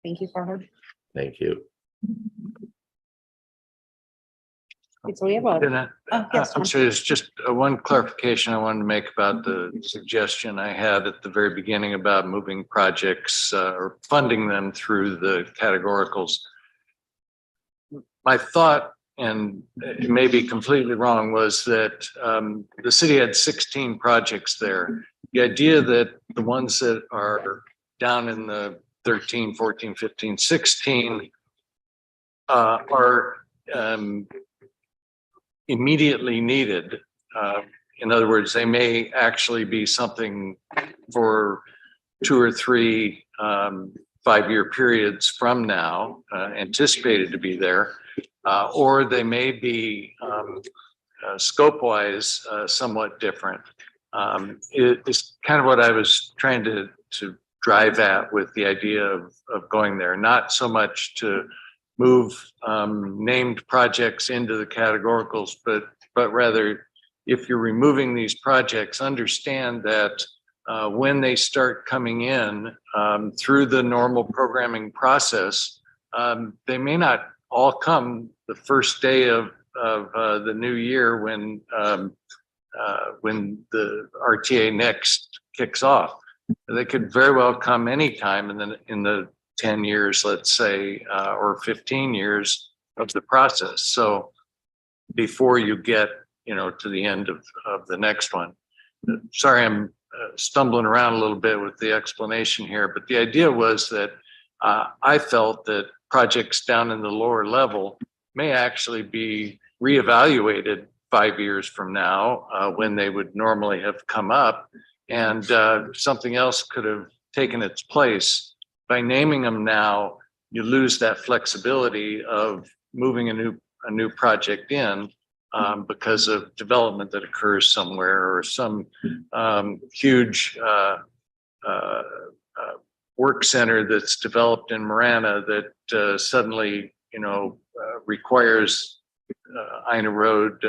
Thank you, Farhad. Thank you. Okay, so we have a, yes, I'm Tom. sorry, there's just one clarification I wanted to make about the suggestion I had at the very beginning about moving projects or funding them through the categoricals. My thought, and it may be completely wrong, was that the city had 16 projects there. The idea that the ones that are down in the 13, 14, 15, 16 are immediately needed. In other words, they may actually be something for 2 or 3 5-year periods from now, anticipated to be there, or they may be scope-wise somewhat different. It's kind of what I was trying to drive at with the idea of going there, not so much to move named projects into the categoricals, but rather, if you're removing these projects, understand that when they start coming in through the normal programming process, they may not all come the first day of the new year when the RTA next kicks off. They could very well come anytime in the 10 years, let's say, or 15 years of the process. So before you get, to the end of the next one. Sorry, I'm stumbling around a little bit with the explanation here, but the idea was that I felt that projects down in the lower level may actually be reevaluated 5 years from now when they would normally have come up, and something else could have taken its place. By naming them now, you lose that flexibility of moving a new project in because of development that occurs somewhere or some huge work center that's developed in Marana that suddenly, requires Ina Road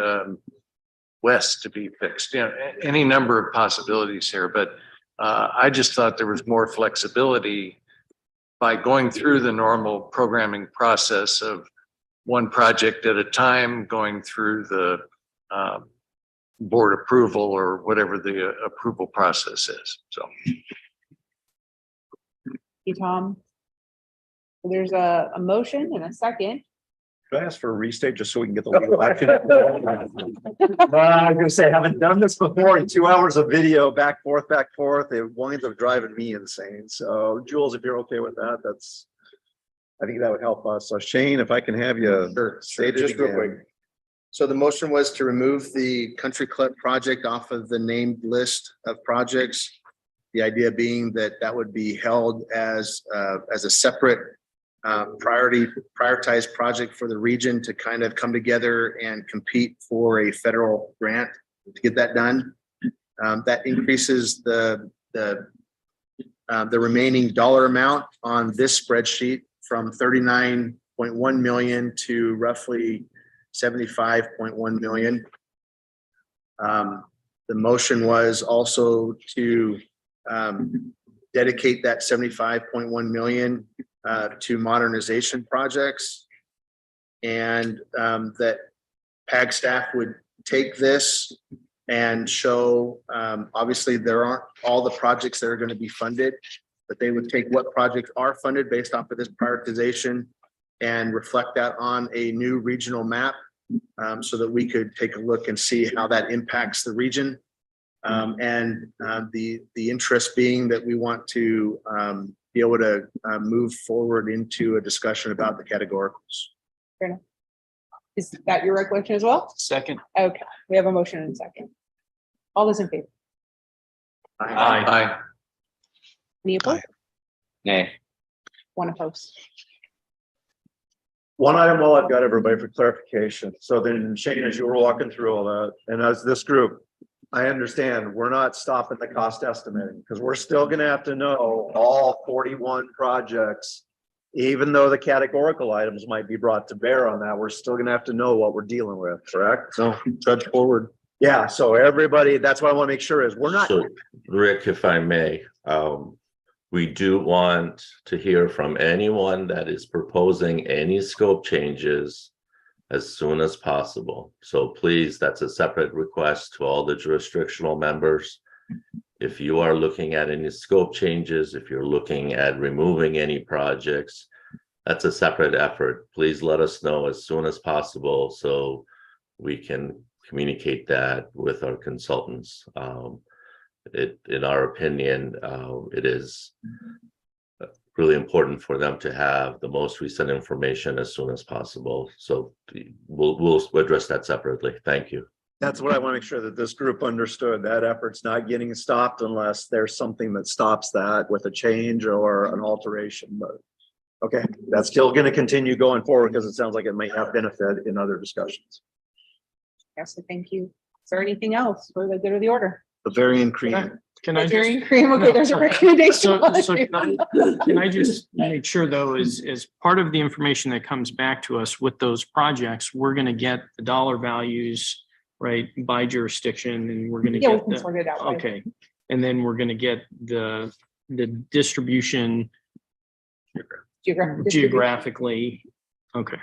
West to be fixed. Any number of possibilities here, but I just thought there was more flexibility by going through the normal programming process of one project at a time, going through the board approval or whatever the approval process is. So. Hey, Tom. There's a motion and a second. Could I ask for a restate just so we can get the legal action? I'm gonna say, I haven't done this before in 2 hours of video, back, forth. It winds up driving me insane. So Jules, if you're okay with that, I think that would help us. So Shane, if I can have you state it Just real again. quick. So the motion was to remove the country club project off of the named list of projects. The idea being that that would be held as a separate prioritized project for the region to kind of come together and compete for a federal grant to get that done. That increases the remaining dollar amount on this spreadsheet from 39.1 million to roughly 75.1 million. The motion was also to dedicate that 75.1 million to modernization projects, and that PAG staff would take this and show, obviously there aren't all the projects that are going to be funded, but they would take what projects are funded based off of this prioritization and reflect that on a new regional map, so that we could take a look and see how that impacts the region. The interest being that we want to be able to move forward into a discussion about the categoricals. Fair enough. Is that your recollection as well? Second. Okay, we have a motion and a second. All those in favor? Aye. Any opposed? Nay. One opposed. One item while I've got everybody for clarification. So then Shane, as you were walking through all that, and as this group, I understand we're not stopping the cost estimating because we're still gonna have to know all 41 projects. Even though the categorical items might be brought to bear on that, we're still gonna have to know what we're dealing with, correct? So trudge forward. Yeah, so everybody, that's what I want to make sure is we're not. So Rick, if I may, we do want to hear from anyone that is proposing any scope changes as soon as possible. So please, that's a separate request to all the jurisdictional members. If you are looking at any scope changes, if you're looking at removing any projects, that's a separate effort. Please let us know as soon as possible so we can communicate that with our consultants. In our opinion, it is really important for them to have the most recent information as soon as possible. So we'll address that separately. Thank you. That's what I want to make sure that this group understood. That effort's not getting stopped unless there's something that stops that with a change or an alteration. But okay, that's still going to continue going forward because it sounds like it may have benefit in other discussions. Yes, so thank you. Is there anything else for the good of the order? Bavarian cream. Can I just? Bavarian cream, okay, there's a recommendation. So can I just make sure though, is part of the information that comes back to us with those projects, we're gonna get the dollar values, right, by jurisdiction, and we're gonna Yeah, we get can the, sort it out. right? okay. And then we're gonna get the distribution geographically, okay.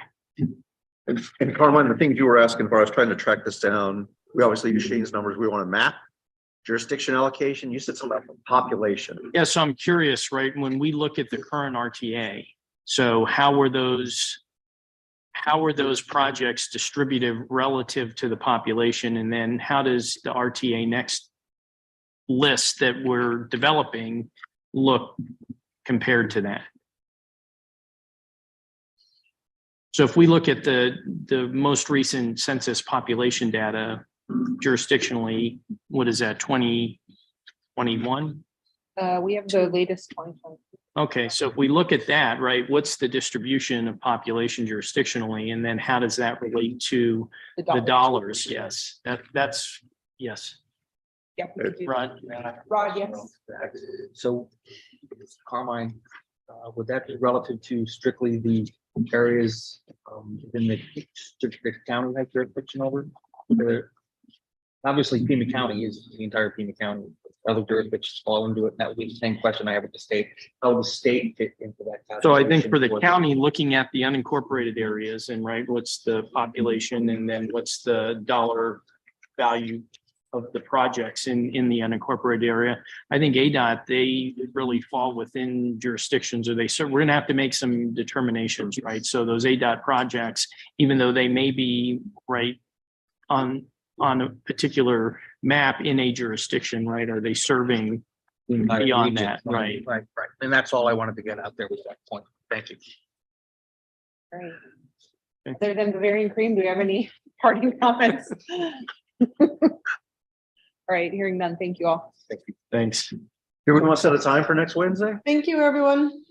And Carmine, the things you were asking for, I was trying to track this down. We obviously use Shane's numbers. We want to map jurisdiction allocation. You said something about population. Yeah, so I'm curious, right, when we look at the current RTA, so how were those projects distributed relative to the population? And then how does the RTA next list that we're developing look compared to that? So if we look at the most recent census population data jurisdictionally, what is that, 2021? We have the latest 2020. Okay, so if we look at that, right, what's the distribution of population jurisdictionally, and then how does that relate to the dollars? Yes, that's, yes. Yep. Rod? Rod, yes. So Carmine, would that be relative to strictly the areas within the district the county has jurisdiction over? Obviously, Pima County is the entire Pima County. Other jurisdictions fall into it. That would be the same question I have with the state. How would the state fit into that? So I think for the calculation? county, looking at the unincorporated areas and right, what's the population and then what's the dollar value of the projects in the unincorporated area. I think ADOT, they really fall within jurisdictions or we're gonna have to make some determinations, right? So those ADOT projects, even though they may be right on a particular map in a jurisdiction, right? Are they serving beyond that, right? Right. And that's all I wanted to get out there with that point. Thank you. Great. Other than Bavarian cream, do we have any parting comments? All right, hearing none. Thank you all. Thanks. Here, we want to set a time for next Wednesday? Thank you, everyone.